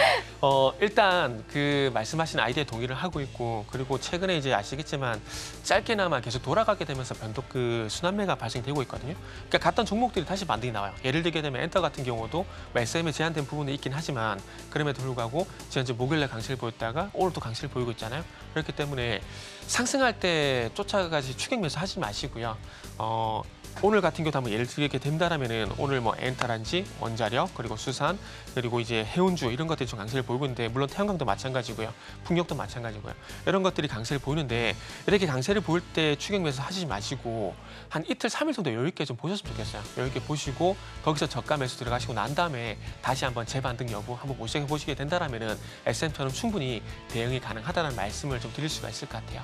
Speaker 5: 일단 그 말씀하신 아이디어에 동의를 하고 있고 그리고 최근에 이제 아시겠지만 짧게나마 계속 돌아가게 되면서 변동 그 순환매가 발생되고 있거든요. 그러니까 갔던 종목들이 다시 반등이 나와요. 예를 들게 되면 엔터 같은 경우도 SM에 제한된 부분이 있긴 하지만 그럼에도 불구하고 지난주 목요일에 강세를 보였다가 오늘 또 강세를 보이고 있잖아요. 그렇기 때문에 상승할 때 쫓아가지 추격 매수 하지 마시고요. 오늘 같은 경우도 한번 예를 들게 된다라면은 오늘 뭐 엔터란지 원자력 그리고 수산 그리고 이제 해운주 이런 것들이 좀 강세를 보이고 있는데 물론 태양광도 마찬가지고요. 풍력도 마찬가지고요. 이런 것들이 강세를 보이는데 이렇게 강세를 보일 때 추격 매수 하시지 마시고 한 이틀, 3일 정도 여유 있게 좀 보셨으면 좋겠어요. 여유 있게 보시고 거기서 저가 매수 들어가시고 난 다음에 다시 한번 재반등 여부 한번 모색해 보시게 된다라면은 SM처럼 충분히 대응이 가능하다는 말씀을 좀 드릴 수가 있을 것 같아요.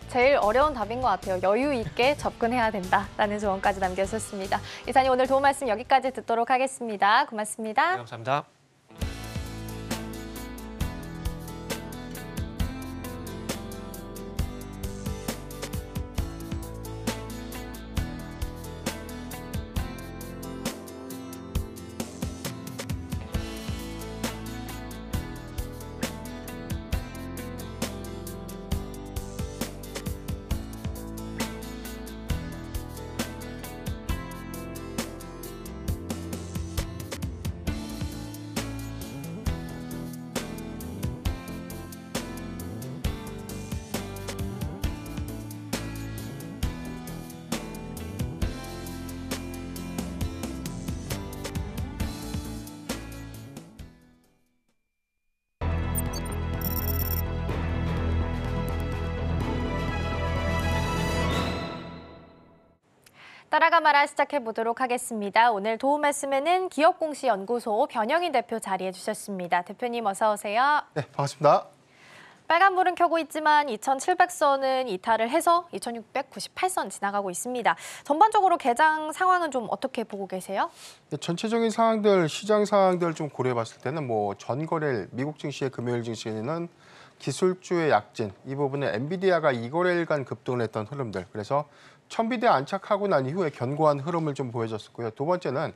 Speaker 2: 제일 어려운 답인 것 같아요. 여유 있게 접근해야 된다라는 조언까지 남겨주셨습니다. 이사님 오늘 도움 말씀 여기까지 듣도록 하겠습니다. 고맙습니다.
Speaker 5: 네, 감사합니다.
Speaker 2: 따라가 말아 시작해보도록 하겠습니다. 오늘 도움 말씀에는 기업공시연구소 변영인 대표 자리해 주셨습니다. 대표님 어서 오세요.
Speaker 6: 네, 반갑습니다.
Speaker 2: 빨간불은 켜고 있지만 2,700선은 이탈을 해서 2,698선 지나가고 있습니다. 전반적으로 개장 상황은 좀 어떻게 보고 계세요?
Speaker 6: 네, 전체적인 상황들, 시장 상황들 좀 고려해봤을 때는 뭐 전거래일, 미국 증시의 금요일 증시에는 기술주의 약진, 이 부분은 엔비디아가 2거래일간 급등을 했던 흐름들, 그래서 1000비대에 안착하고 난 이후에 견고한 흐름을 좀 보여줬었고요. 두 번째는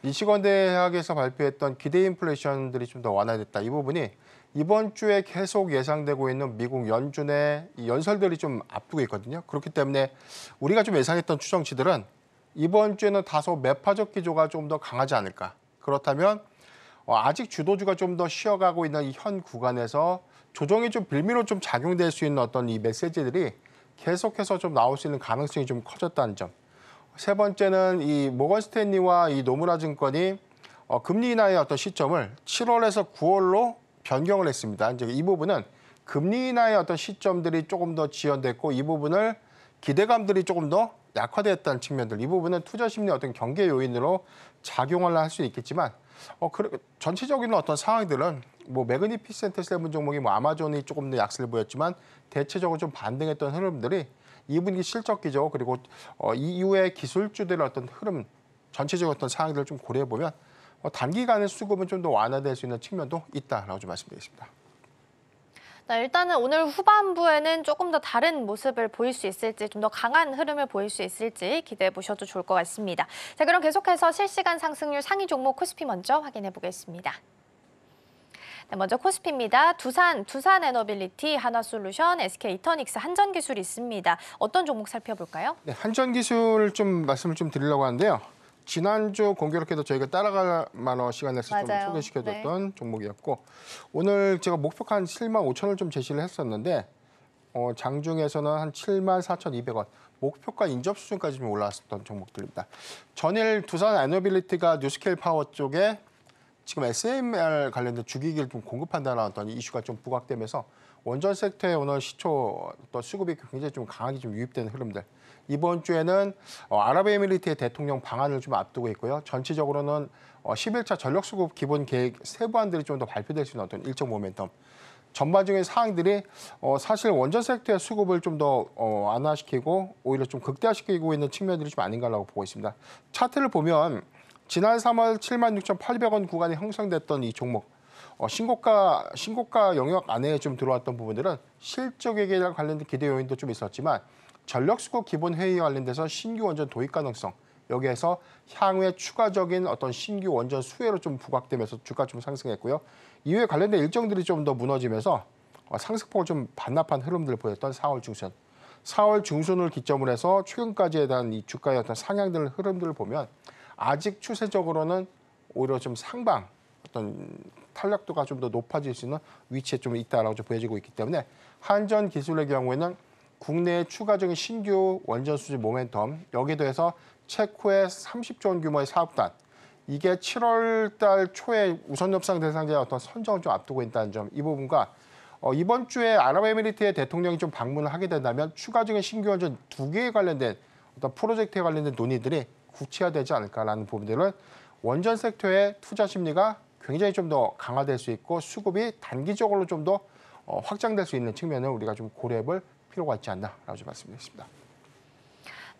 Speaker 6: 미시건 대학에서 발표했던 기대 인플레이션들이 좀 더 완화됐다. 이 부분이 이번 주에 계속 예상되고 있는 미국 연준의 이 연설들이 좀 앞두고 있거든요. 그렇기 때문에 우리가 좀 예상했던 추정치들은 이번 주에는 다소 매파적 기조가 좀 더 강하지 않을까. 그렇다면 아직 주도주가 좀 더 쉬어가고 있는 이 현 구간에서 조정이 좀 빌미로 좀 작용될 수 있는 어떤 이 메시지들이 계속해서 좀 나올 수 있는 가능성이 좀 커졌다는 점. 세 번째는 이 모건 스탠리와 이 노무라 증권이 금리 인하의 어떤 시점을 7월에서 9월로 변경을 했습니다. 이제 이 부분은 금리 인하의 어떤 시점들이 조금 더 지연됐고 이 부분을 기대감들이 조금 더 약화되었다는 측면들. 이 부분은 투자 심리 어떤 경계 요인으로 작용을 할 수 있겠지만 전체적인 어떤 상황들은 뭐 매그니피센트 세븐 종목이 뭐 아마존이 조금 더 약세를 보였지만 대체적으로 좀 반등했던 흐름들이 2분기 실적 기조 그리고 이후의 기술주들의 어떤 흐름 전체적인 어떤 사항들을 좀 고려해 보면 단기간에 수급은 좀 더 완화될 수 있는 측면도 있다라고 좀 말씀드리겠습니다.
Speaker 2: 네, 일단은 오늘 후반부에는 조금 더 다른 모습을 보일 수 있을지, 좀 더 강한 흐름을 보일 수 있을지 기대해 보셔도 좋을 것 같습니다. 자, 그럼 계속해서 실시간 상승률 상위 종목 코스피 먼저 확인해 보겠습니다. 네, 먼저 코스피입니다. 두산에너빌리티, 하나솔루션, SK이터닉스, 한전기술이 있습니다. 어떤 종목 살펴볼까요?
Speaker 6: 네, 한전기술 좀 말씀을 좀 드리려고 하는데요. 지난주 공교롭게도 저희가 따라갈 만한 시간을 좀
Speaker 2: 맞아요.
Speaker 6: 소개시켜줬던 종목이었고 오늘 제가 목표가 한 7만 5천을 좀 제시를 했었는데 장중에서는 한 7만 4,200원 목표가 인접 수준까지 좀 올라왔었던 종목들입니다. 전일 두산에너빌리티가 뉴스케일 파워 쪽에 지금 SMR 관련된 주기기를 좀 공급한다는 어떤 이슈가 좀 부각되면서 원전 섹터에 오늘 시초 또 수급이 굉장히 좀 강하게 좀 유입되는 흐름들. 이번 주에는 아랍에미리트의 대통령 방한을 좀 앞두고 있고요. 전체적으로는 11차 전력수급 기본 계획 세부안들이 좀 더 발표될 수 있는 어떤 일정 모멘텀. 전반적인 사항들이 사실 원전 섹터의 수급을 좀 더 완화시키고 오히려 좀 극대화시키고 있는 측면들이 좀 아닌가라고 보고 있습니다. 차트를 보면 지난 3월 76,800원 구간이 형성됐던 이 종목. 신고가 영역 안에 좀 들어왔던 부분들은 실적에 관련된 기대 요인도 좀 있었지만 전력수급 기본 회의와 관련돼서 신규 원전 도입 가능성 여기에서 향후에 추가적인 어떤 신규 원전 수혜로 좀 부각되면서 주가 좀 상승했고요. 이후에 관련된 일정들이 좀 더 무너지면서 상승폭을 좀 반납한 흐름들을 보였던 4월 중순. 4월 중순을 기점으로 해서 최근까지에 대한 이 주가의 어떤 상향들 흐름들을 보면 아직 추세적으로는 오히려 좀 상방 어떤 탄력도가 좀 더 높아질 수 있는 위치에 좀 있다라고 좀 보여지고 있기 때문에 한전 기술의 경우에는 국내의 추가적인 신규 원전 수주 모멘텀 여기에 더해서 체코의 30조 원 규모의 사업단 이게 7월 달 초에 우선 협상 대상자의 어떤 선정을 좀 앞두고 있다는 점 이 부분과 이번 주에 아랍에미리트의 대통령이 좀 방문을 하게 된다면 추가적인 신규 원전 2개에 관련된 어떤 프로젝트에 관련된 논의들이 구체화되지 않을까라는 부분들은 원전 섹터의 투자 심리가 굉장히 좀 더 강화될 수 있고 수급이 단기적으로 좀 더 확장될 수 있는 측면을 우리가 좀 고려해볼 필요가 있지 않나라고 좀 말씀드리겠습니다.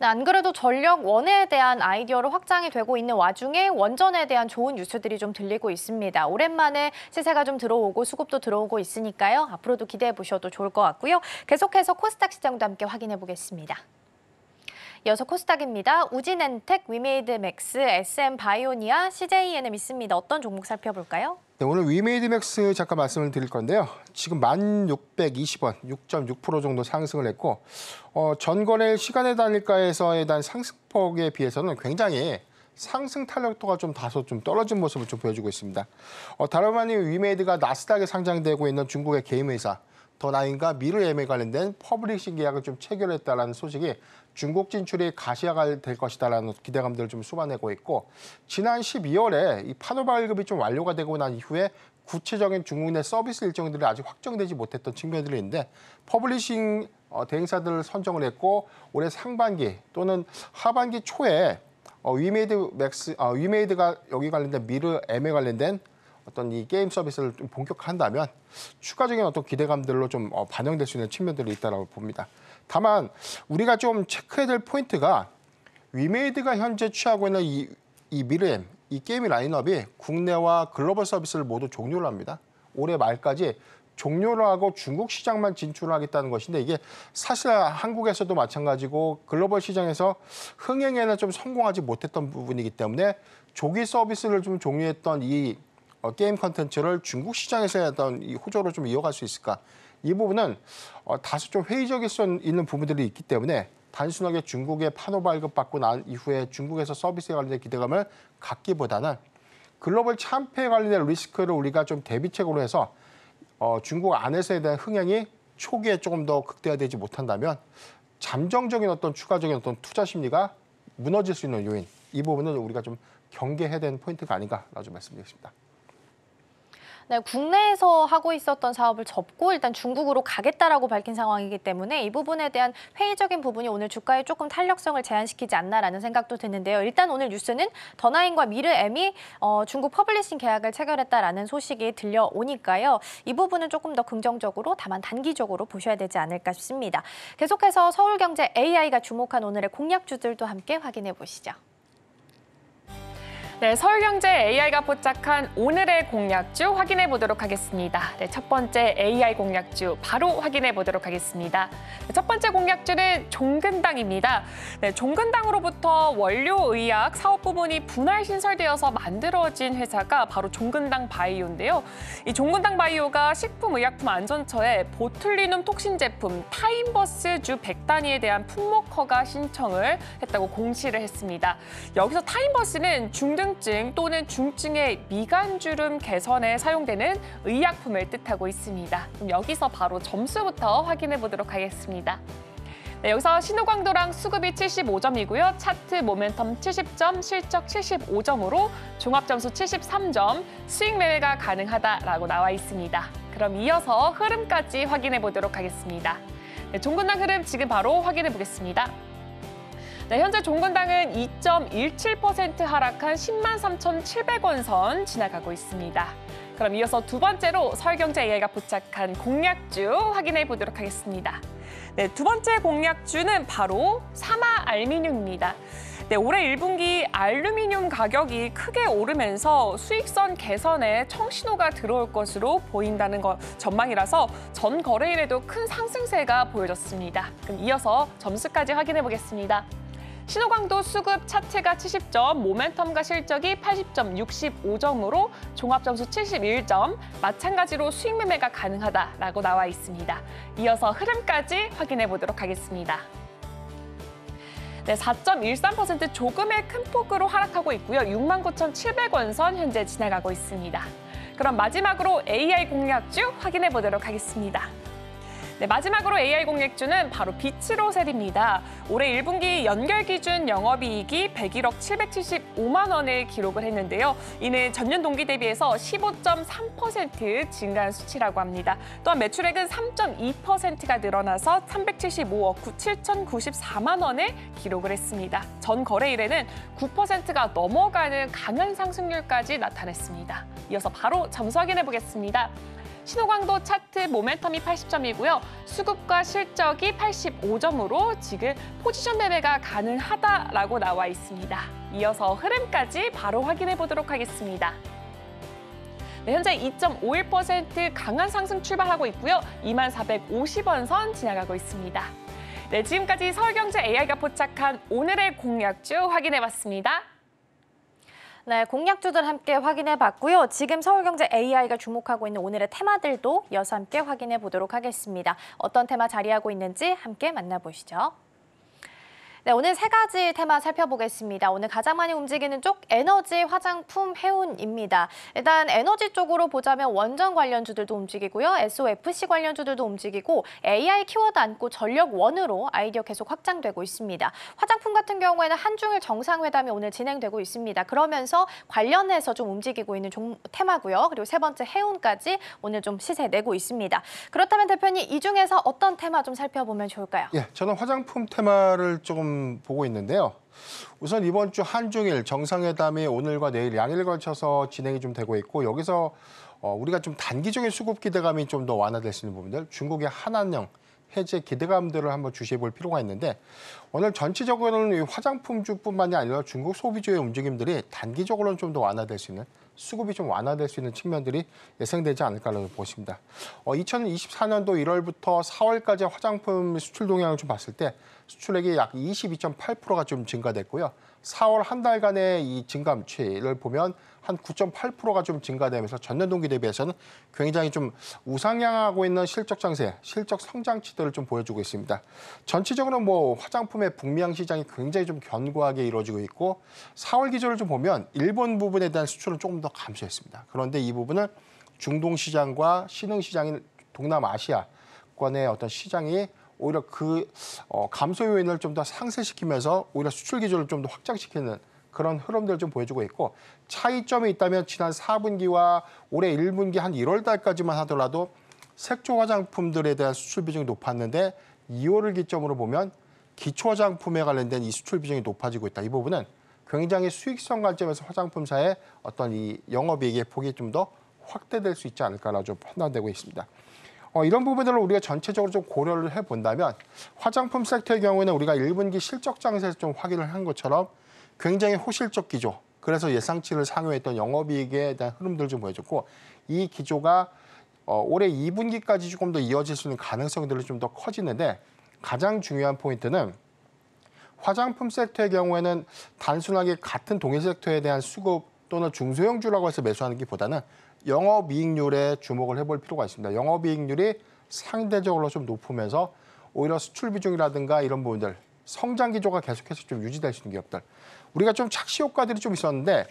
Speaker 2: 네, 안 그래도 전력원에 대한 아이디어로 확장이 되고 있는 와중에 원전에 대한 좋은 뉴스들이 좀 들리고 있습니다. 오랜만에 시세가 좀 들어오고 수급도 들어오고 있으니까요. 앞으로도 기대해 보셔도 좋을 것 같고요. 계속해서 코스닥 시장도 함께 확인해 보겠습니다. 이어서 코스닥입니다. 우진엔텍, 위메이드맥스, SM 바이오니아, CJENM 있습니다. 어떤 종목 살펴볼까요?
Speaker 6: 네, 오늘 위메이드맥스 잠깐 말씀을 드릴 건데요. 지금 1,620원, 6.6% 정도 상승을 했고 전거래일 시간의 단일가에서에 대한 상승폭에 비해서는 굉장히 상승 탄력도가 좀 다소 좀 떨어진 모습을 좀 보여주고 있습니다. 다름 아닌 위메이드가 나스닥에 상장되고 있는 중국의 게임 회사 더나인과 미르엠에 관련된 퍼블리싱 계약을 좀 체결했다라는 소식이 중국 진출이 가시화가 될 것이다라는 기대감들을 좀 쏟아내고 있고 지난 12월에 이 판호 발급이 좀 완료가 되고 난 이후에 구체적인 중국 내 서비스 일정들이 아직 확정되지 못했던 측면들이 있는데 퍼블리싱 대행사들을 선정을 했고 올해 상반기 또는 하반기 초에 위메이드가 여기 관련된 미르엠에 관련된 어떤 이 게임 서비스를 좀 본격화한다면 추가적인 어떤 기대감들로 좀 반영될 수 있는 측면들이 있다고 봅니다. 다만 우리가 좀 체크해야 될 포인트가 위메이드가 현재 취하고 있는 이 미르엠, 이 게임의 라인업이 국내와 글로벌 서비스를 모두 종료를 합니다. 올해 말까지 종료를 하고 중국 시장만 진출을 하겠다는 것인데 이게 사실 한국에서도 마찬가지고 글로벌 시장에서 흥행에는 좀 성공하지 못했던 부분이기 때문에 조기 서비스를 좀 종료했던 이 게임 컨텐츠를 중국 시장에서의 어떤 이 호조로 좀 이어갈 수 있을까? 이 부분은 다소 좀 회의적일 수 있는 부분들이 있기 때문에 단순하게 중국의 판호 발급받고 난 이후에 중국에서 서비스에 관련된 기대감을 갖기보다는 글로벌 참패에 관련된 리스크를 우리가 좀 대비책으로 해서 중국 안에서에 대한 흥행이 초기에 조금 더 극대화되지 못한다면 잠정적인 어떤 추가적인 어떤 투자 심리가 무너질 수 있는 요인 이 부분은 우리가 좀 경계해야 되는 포인트가 아닌가라고 좀 말씀드리겠습니다.
Speaker 2: 네, 국내에서 하고 있었던 사업을 접고 일단 중국으로 가겠다라고 밝힌 상황이기 때문에 이 부분에 대한 회의적인 부분이 오늘 주가에 조금 탄력성을 제한시키지 않나라는 생각도 드는데요. 일단 오늘 뉴스는 더나인과 미르엠이 중국 퍼블리싱 계약을 체결했다라는 소식이 들려오니까요. 이 부분은 조금 더 긍정적으로 다만 단기적으로 보셔야 되지 않을까 싶습니다. 계속해서 서울경제 AI가 주목한 오늘의 공략주들도 함께 확인해 보시죠.
Speaker 4: 네, 서울경제 AI가 포착한 오늘의 공략주 확인해 보도록 하겠습니다. 네, 첫 번째 AI 공략주 바로 확인해 보도록 하겠습니다. 네, 첫 번째 공략주는 종근당입니다. 네, 종근당으로부터 원료의약 사업 부문이 분할 신설되어서 만들어진 회사가 바로 종근당 바이오인데요. 이 종근당 바이오가 식품의약품안전처에 보툴리눔 톡신 제품 타임버스주 100단위에 대한 품목 허가 신청을 했다고 공시를 했습니다. 여기서 타임버스는 중등증 또는 중증의 미간주름 개선에 사용되는 의약품을 뜻하고 있습니다. 그럼 여기서 바로 점수부터 확인해 보도록 하겠습니다. 네, 여기서 신호광도랑 수급이 75점이고요. 차트 모멘텀 70점, 실적 75점으로 종합점수 73점, 수익 매매가 가능하다라고 나와 있습니다. 그럼 이어서 흐름까지 확인해 보도록 하겠습니다. 네, 종근당 흐름 지금 바로 확인해 보겠습니다. 네, 현재 종근당은 2.17% 하락한 103,700원 선 지나가고 있습니다. 그럼 이어서 두 번째로 서울경제 AI가 포착한 공략주 확인해 보도록 하겠습니다. 네, 두 번째 공략주는 바로 사마알미늄입니다. 네, 올해 1분기 알루미늄 가격이 크게 오르면서 수익성 개선에 청신호가 들어올 것으로 보인다는 전망이라서 전 거래일에도 큰 상승세가 보여졌습니다. 그럼 이어서 점수까지 확인해 보겠습니다. 신호광도 수급 차트가 70점, 모멘텀과 실적이 80점, 65점으로 종합점수 71점, 마찬가지로 수익 매매가 가능하다라고 나와 있습니다. 이어서 흐름까지 확인해 보도록 하겠습니다. 네, 4.13% 조금의 큰 폭으로 하락하고 있고요. 69,700원 선 현재 지나가고 있습니다. 그럼 마지막으로 AI 공략주 확인해 보도록 하겠습니다. 네, 마지막으로 AI 공략주는 바로 비츠로셀입니다. 올해 1분기 연결 기준 영업이익이 101억 775만 원을 기록을 했는데요. 이는 전년 동기 대비해서 15.3% 증가한 수치라고 합니다. 또한 매출액은 3.2%가 늘어나서 375억 7,094만 원을 기록을 했습니다. 전 거래일에는 9%가 넘어가는 강한 상승률까지 나타냈습니다. 이어서 바로 점수 확인해 보겠습니다. 신호광도 차트 모멘텀이 80점이고요. 수급과 실적이 85점으로 지금 포지션 매매가 가능하다라고 나와 있습니다. 이어서 흐름까지 바로 확인해 보도록 하겠습니다. 네, 현재 2.51% 강한 상승 출발하고 있고요. 2450원 선 지나가고 있습니다. 네, 지금까지 서울경제 AI가 포착한 오늘의 공략주 확인해 봤습니다.
Speaker 2: 네, 공략주들 함께 확인해 봤고요. 지금 서울경제 AI가 주목하고 있는 오늘의 테마들도 이어서 함께 확인해 보도록 하겠습니다. 어떤 테마 자리하고 있는지 함께 만나보시죠. 네, 오늘 세 가지 테마 살펴보겠습니다. 오늘 가장 많이 움직이는 쪽 에너지, 화장품, 해운입니다. 일단 에너지 쪽으로 보자면 원전 관련주들도 움직이고요. SOFC 관련주들도 움직이고 AI 키워드 안고 전력원으로 아이디어 계속 확장되고 있습니다. 화장품 같은 경우에는 한중일 정상회담이 오늘 진행되고 있습니다. 그러면서 관련해서 좀 움직이고 있는 테마고요. 그리고 세 번째 해운까지 오늘 좀 시세 내고 있습니다. 그렇다면 대표님, 이 중에서 어떤 테마 좀 살펴보면 좋을까요?
Speaker 6: 예, 저는 화장품 테마를 조금 보고 있는데요. 우선 이번 주 한중일 정상회담이 오늘과 내일 양일 걸쳐서 진행이 좀 되고 있고, 여기서 우리가 좀 단기적인 수급 기대감이 좀 더 완화될 수 있는 부분들, 중국의 한한령 해제 기대감들을 한번 주시해 볼 필요가 있는데, 오늘 전체적으로는 이 화장품주뿐만이 아니라 중국 소비주의 움직임들이 단기적으로는 좀 더 완화될 수 있는, 수급이 좀 완화될 수 있는 측면들이 예상되지 않을까라고 보십니다. 2024년도 1월부터 4월까지 화장품 수출 동향을 좀 봤을 때 수출액이 약 22.8%가 좀 증가됐고요. 4월 한 달간의 이 증감치를 보면 한 9.8%가 좀 증가되면서 전년 동기 대비해서는 굉장히 좀 우상향하고 있는 실적 장세, 실적 성장치들을 좀 보여주고 있습니다. 전체적으로 뭐 화장품의 북미양 시장이 굉장히 좀 견고하게 이루어지고 있고, 4월 기조를 좀 보면 일본 부분에 대한 수출은 조금 더 감소했습니다. 그런데 이 부분은 중동 시장과 신흥 시장인 동남아시아권의 어떤 시장이 오히려 그 감소 요인을 좀 더 상쇄시키면서 오히려 수출 기조를 좀 더 확장시키는 그런 흐름들을 좀 보여주고 있고, 차이점이 있다면 지난 4분기와 올해 1분기 한 1월 달까지만 하더라도 색조 화장품들에 대한 수출 비중이 높았는데 2월을 기점으로 보면 기초 화장품에 관련된 이 수출 비중이 높아지고 있다. 이 부분은 굉장히 수익성 관점에서 화장품사의 어떤 이 영업이익의 폭이 좀 더 확대될 수 있지 않을까라고 좀 판단되고 있습니다. 이런 부분들을 우리가 전체적으로 좀 고려를 해본다면 화장품 섹터의 경우에는 우리가 1분기 실적 장세에서 좀 확인을 한 것처럼 굉장히 호실적 기조, 그래서 예상치를 상회했던 영업이익에 대한 흐름들을 좀 보여줬고 이 기조가 올해 2분기까지 조금 더 이어질 수 있는 가능성들이 좀 더 커지는데 가장 중요한 포인트는 화장품 섹터의 경우에는 단순하게 같은 동일 섹터에 대한 수급 또는 중소형주라고 해서 매수하는 것보다는 영업이익률에 주목을 해볼 필요가 있습니다. 영업이익률이 상대적으로 좀 높으면서 오히려 수출 비중이라든가 이런 부분들, 성장 기조가 계속해서 좀 유지될 수 있는 기업들. 우리가 좀 착시 효과들이 좀 있었는데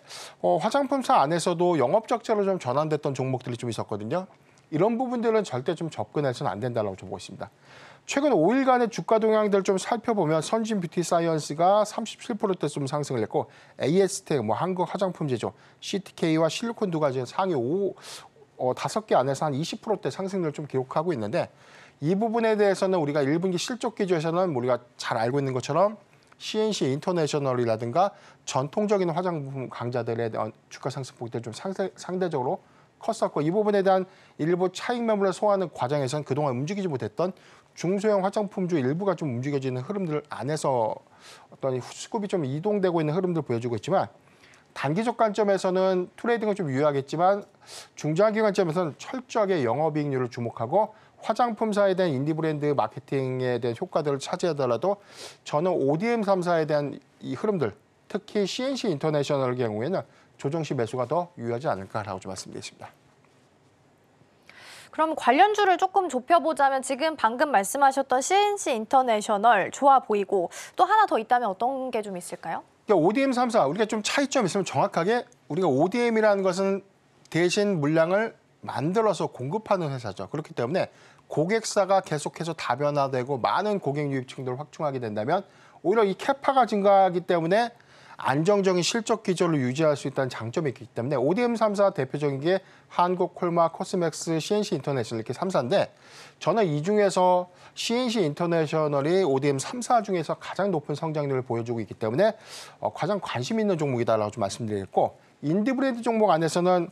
Speaker 6: 화장품사 안에서도 영업 적자로 좀 전환됐던 종목들이 좀 있었거든요. 이런 부분들은 절대 좀 접근해서는 안 된다고 좀 보고 있습니다. 최근 5일간의 주가 동향들 좀 살펴보면 선진 뷰티 사이언스가 37%대 좀 상승을 했고 AS텍, 한국 화장품 제조, CTK와 실리콘두가 지금 상위 5개 안에서 한 20%대 상승률을 좀 기록하고 있는데 이 부분에 대해서는 우리가 1분기 실적 기조에서는 우리가 잘 알고 있는 것처럼 CNC 인터내셔널이라든가 전통적인 화장품 강자들의 주가 상승폭들이 좀 상대적으로 컸었고 이 부분에 대한 일부 차익 매물을 소화하는 과정에서는 그동안 움직이지 못했던 중소형 화장품주 일부가 좀 움직여지는 흐름들 안에서 어떤 수급이 좀 이동되고 있는 흐름들을 보여주고 있지만 단기적 관점에서는 트레이딩은 좀 유효하겠지만 중장기 관점에서는 철저하게 영업이익률을 주목하고 화장품사에 대한 인디 브랜드 마케팅에 대한 효과들을 차지하더라도 저는 ODM 3사에 대한 이 흐름들, 특히 CNC 인터내셔널 경우에는 조정 시 매수가 더 유효하지 않을까라고 좀 말씀드리겠습니다.
Speaker 2: 그럼 관련주를 조금 좁혀보자면 지금 방금 말씀하셨던 CNC 인터내셔널 좋아 보이고 또 하나 더 있다면 어떤 게 좀 있을까요?
Speaker 6: 그러니까 ODM 3사 우리가 좀 차이점이 있으면 정확하게 우리가 ODM이라는 것은 대신 물량을 만들어서 공급하는 회사죠. 그렇기 때문에 고객사가 계속해서 다변화되고 많은 고객 유입층들을 확충하게 된다면 오히려 이 캐파가 증가하기 때문에 안정적인 실적 기조를 유지할 수 있다는 장점이 있기 때문에 ODM 3사 대표적인 게 한국, 콜마, 코스맥스, CNC 인터내셔널 이렇게 3사인데 저는 이 중에서 CNC 인터내셔널이 ODM 3사 중에서 가장 높은 성장률을 보여주고 있기 때문에 가장 관심 있는 종목이다라고 좀 말씀드리겠고 인디 브랜드 종목 안에서는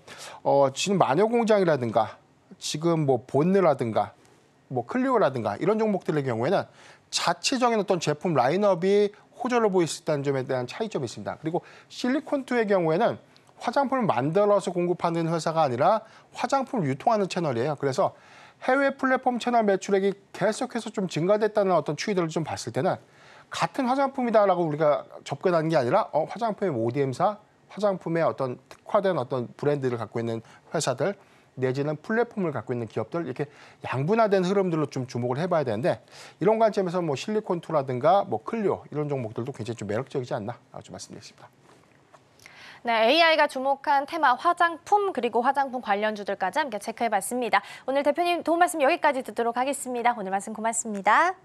Speaker 6: 지금 마녀공장이라든가 지금 본느라든가 클리오라든가 이런 종목들의 경우에는 자체적인 어떤 제품 라인업이 호조를 보일 수 있다는 점에 대한 차이점이 있습니다. 그리고 실리콘2의 경우에는 화장품을 만들어서 공급하는 회사가 아니라 화장품을 유통하는 채널이에요. 그래서 해외 플랫폼 채널 매출액이 계속해서 좀 증가됐다는 어떤 추이들을 좀 봤을 때는 같은 화장품이다라고 우리가 접근하는 게 아니라 화장품의 ODM사, 화장품의 어떤 특화된 어떤 브랜드를 갖고 있는 회사들 내지는 플랫폼을 갖고 있는 기업들 이렇게 양분화된 흐름들로 좀 주목을 해봐야 되는데 이런 관점에서 실리콘2라든가 클리오 이런 종목들도 굉장히 좀 매력적이지 않나 좀 말씀드리겠습니다.
Speaker 2: 네, AI가 주목한 테마 화장품 그리고 화장품 관련주들까지 함께 체크해봤습니다. 오늘 대표님 도움 말씀 여기까지 듣도록 하겠습니다. 오늘 말씀 고맙습니다.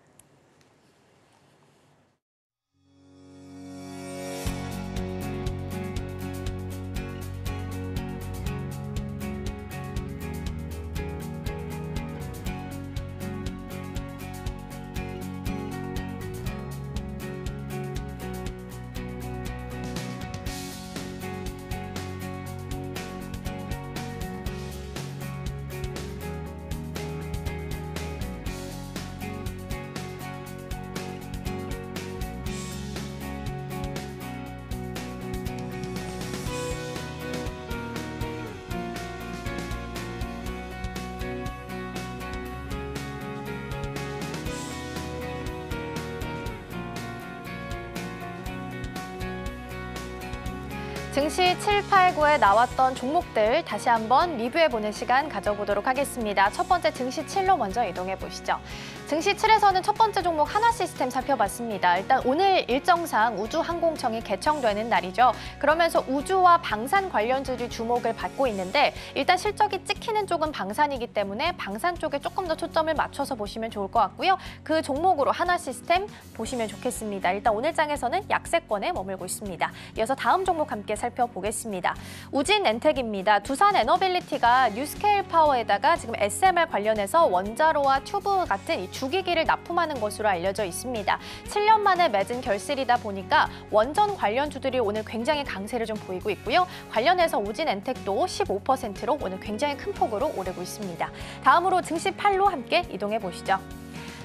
Speaker 2: 증시 7, 8, 9에 나왔던 종목들 다시 한번 리뷰해보는 시간 가져보도록 하겠습니다. 첫 번째 증시 7로 먼저 이동해 보시죠. 증시 7에서는 첫 번째 종목 하나시스템 살펴봤습니다. 일단 오늘 일정상 우주항공청이 개청되는 날이죠. 그러면서 우주와 방산 관련주들이 주목을 받고 있는데 일단 실적이 찍히는 쪽은 방산이기 때문에 방산 쪽에 조금 더 초점을 맞춰서 보시면 좋을 것 같고요. 그 종목으로 하나시스템 보시면 좋겠습니다. 일단 오늘 장에서는 약세권에 머물고 있습니다. 이어서 다음 종목 함께 살펴보겠습니다. 우진엔텍입니다. 두산에너빌리티가 뉴스케일 파워에다가 지금 SMR 관련해서 원자로와 튜브 같은 이 주기기를 납품하는 것으로 알려져 있습니다. 7년 만에 맺은 결실이다 보니까 원전 관련주들이 오늘 굉장히 강세를 좀 보이고 있고요. 관련해서 우진엔텍도 15%로 오늘 굉장히 큰 폭으로 오르고 있습니다. 다음으로 증시 8로 함께 이동해 보시죠.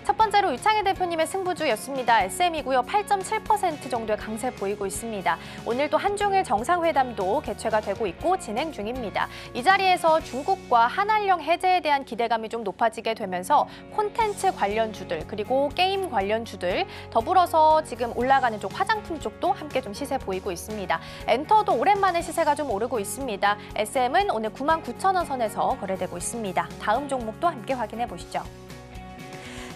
Speaker 2: 첫 번째로 유창희 대표님의 승부주였습니다. SM이고요. 8.7% 정도의 강세 보이고 있습니다. 오늘 또 한중일 정상회담도 개최가 되고 있고 진행 중입니다. 이 자리에서 중국과 한한령 해제에 대한 기대감이 좀 높아지게 되면서 콘텐츠 관련주들 그리고 게임 관련주들 더불어서 지금 올라가는 쪽 화장품 쪽도 함께 좀 시세 보이고 있습니다. 엔터도 오랜만에 시세가 좀 오르고 있습니다. SM은 오늘 99,000원 선에서 거래되고 있습니다. 다음 종목도 함께 확인해 보시죠.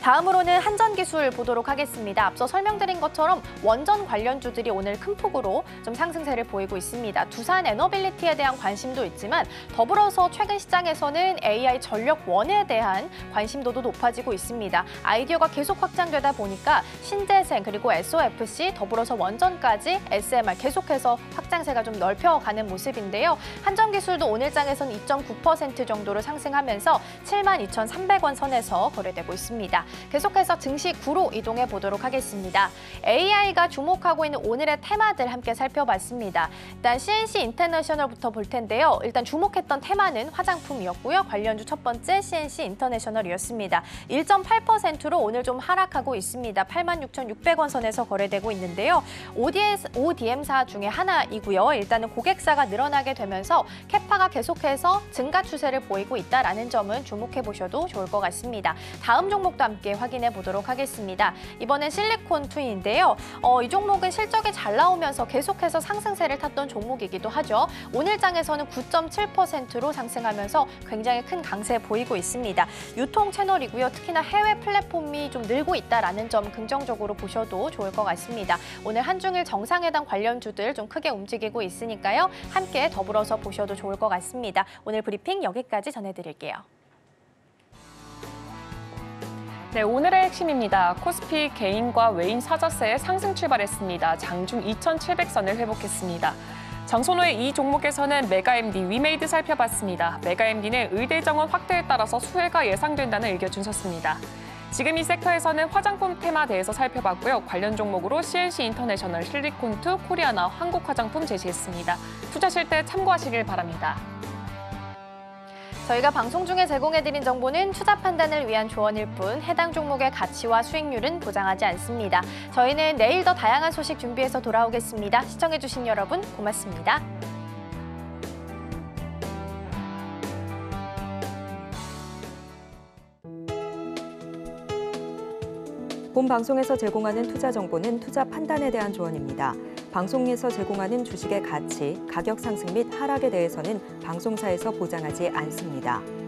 Speaker 2: 다음으로는 한전기술 보도록 하겠습니다. 앞서 설명드린 것처럼 원전 관련주들이 오늘 큰 폭으로 좀 상승세를 보이고 있습니다. 두산 에너빌리티에 대한 관심도 있지만 더불어서 최근 시장에서는 AI 전력원에 대한 관심도도 높아지고 있습니다. 아이디어가 계속 확장되다 보니까 신재생 그리고 SOFC 더불어서 원전까지 SMR 계속해서 확장세가 좀 넓혀가는 모습인데요. 한전기술도 오늘 장에서는 2.9% 정도로 상승하면서 72,300원 선에서 거래되고 있습니다. 계속해서 증시 9로 이동해 보도록 하겠습니다. AI가 주목하고 있는 오늘의 테마들 함께 살펴봤습니다. 일단 CNC 인터내셔널부터 볼 텐데요. 일단 주목했던 테마는 화장품이었고요. 관련주 첫 번째 CNC 인터내셔널이었습니다. 1.8%로 오늘 좀 하락하고 있습니다. 86,600원 선에서 거래되고 있는데요. ODM사 중에 하나이고요. 일단은 고객사가 늘어나게 되면서 캐파가 계속해서 증가 추세를 보이고 있다는 점은 주목해 보셔도 좋을 것 같습니다. 다음 종목도 함께 확인해 보도록 하겠습니다. 이번엔 실리콘2인데요. 이 종목은 실적이 잘 나오면서 계속해서 상승세를 탔던 종목이기도 하죠. 오늘 장에서는 9.7%로 상승하면서 굉장히 큰 강세 보이고 있습니다. 유통 채널이고요. 특히나 해외 플랫폼이 좀 늘고 있다는 점 긍정적으로 보셔도 좋을 것 같습니다. 오늘 한중일 정상회담 관련주들 좀 크게 움직이고 있으니까요. 함께 더불어서 보셔도 좋을 것 같습니다. 오늘 브리핑 여기까지 전해드릴게요.
Speaker 4: 네, 오늘의 핵심입니다. 코스피 개인과 외인 사저세에 상승 출발했습니다. 장중 2,700선을 회복했습니다. 장선호의 이 종목에서는 메가MD, 위메이드 살펴봤습니다. 메가MD는 의대 정원 확대에 따라서 수혜가 예상된다는 의견 주셨습니다. 지금 이 섹터에서는 화장품 테마 대해서 살펴봤고요. 관련 종목으로 CNC 인터내셔널, 실리콘2, 코리아나, 한국화장품 제시했습니다. 투자하실 때 참고하시길 바랍니다.
Speaker 2: 저희가 방송 중에 제공해드린 정보는 투자 판단을 위한 조언일 뿐 해당 종목의 가치와 수익률은 보장하지 않습니다. 저희는 내일 더 다양한 소식 준비해서 돌아오겠습니다. 시청해주신 여러분 고맙습니다.
Speaker 1: 본 방송에서 제공하는 투자 정보는 투자 판단에 대한 조언입니다. 방송에서 제공하는 주식의 가치, 가격 상승 및 하락에 대해서는 방송사에서 보장하지 않습니다.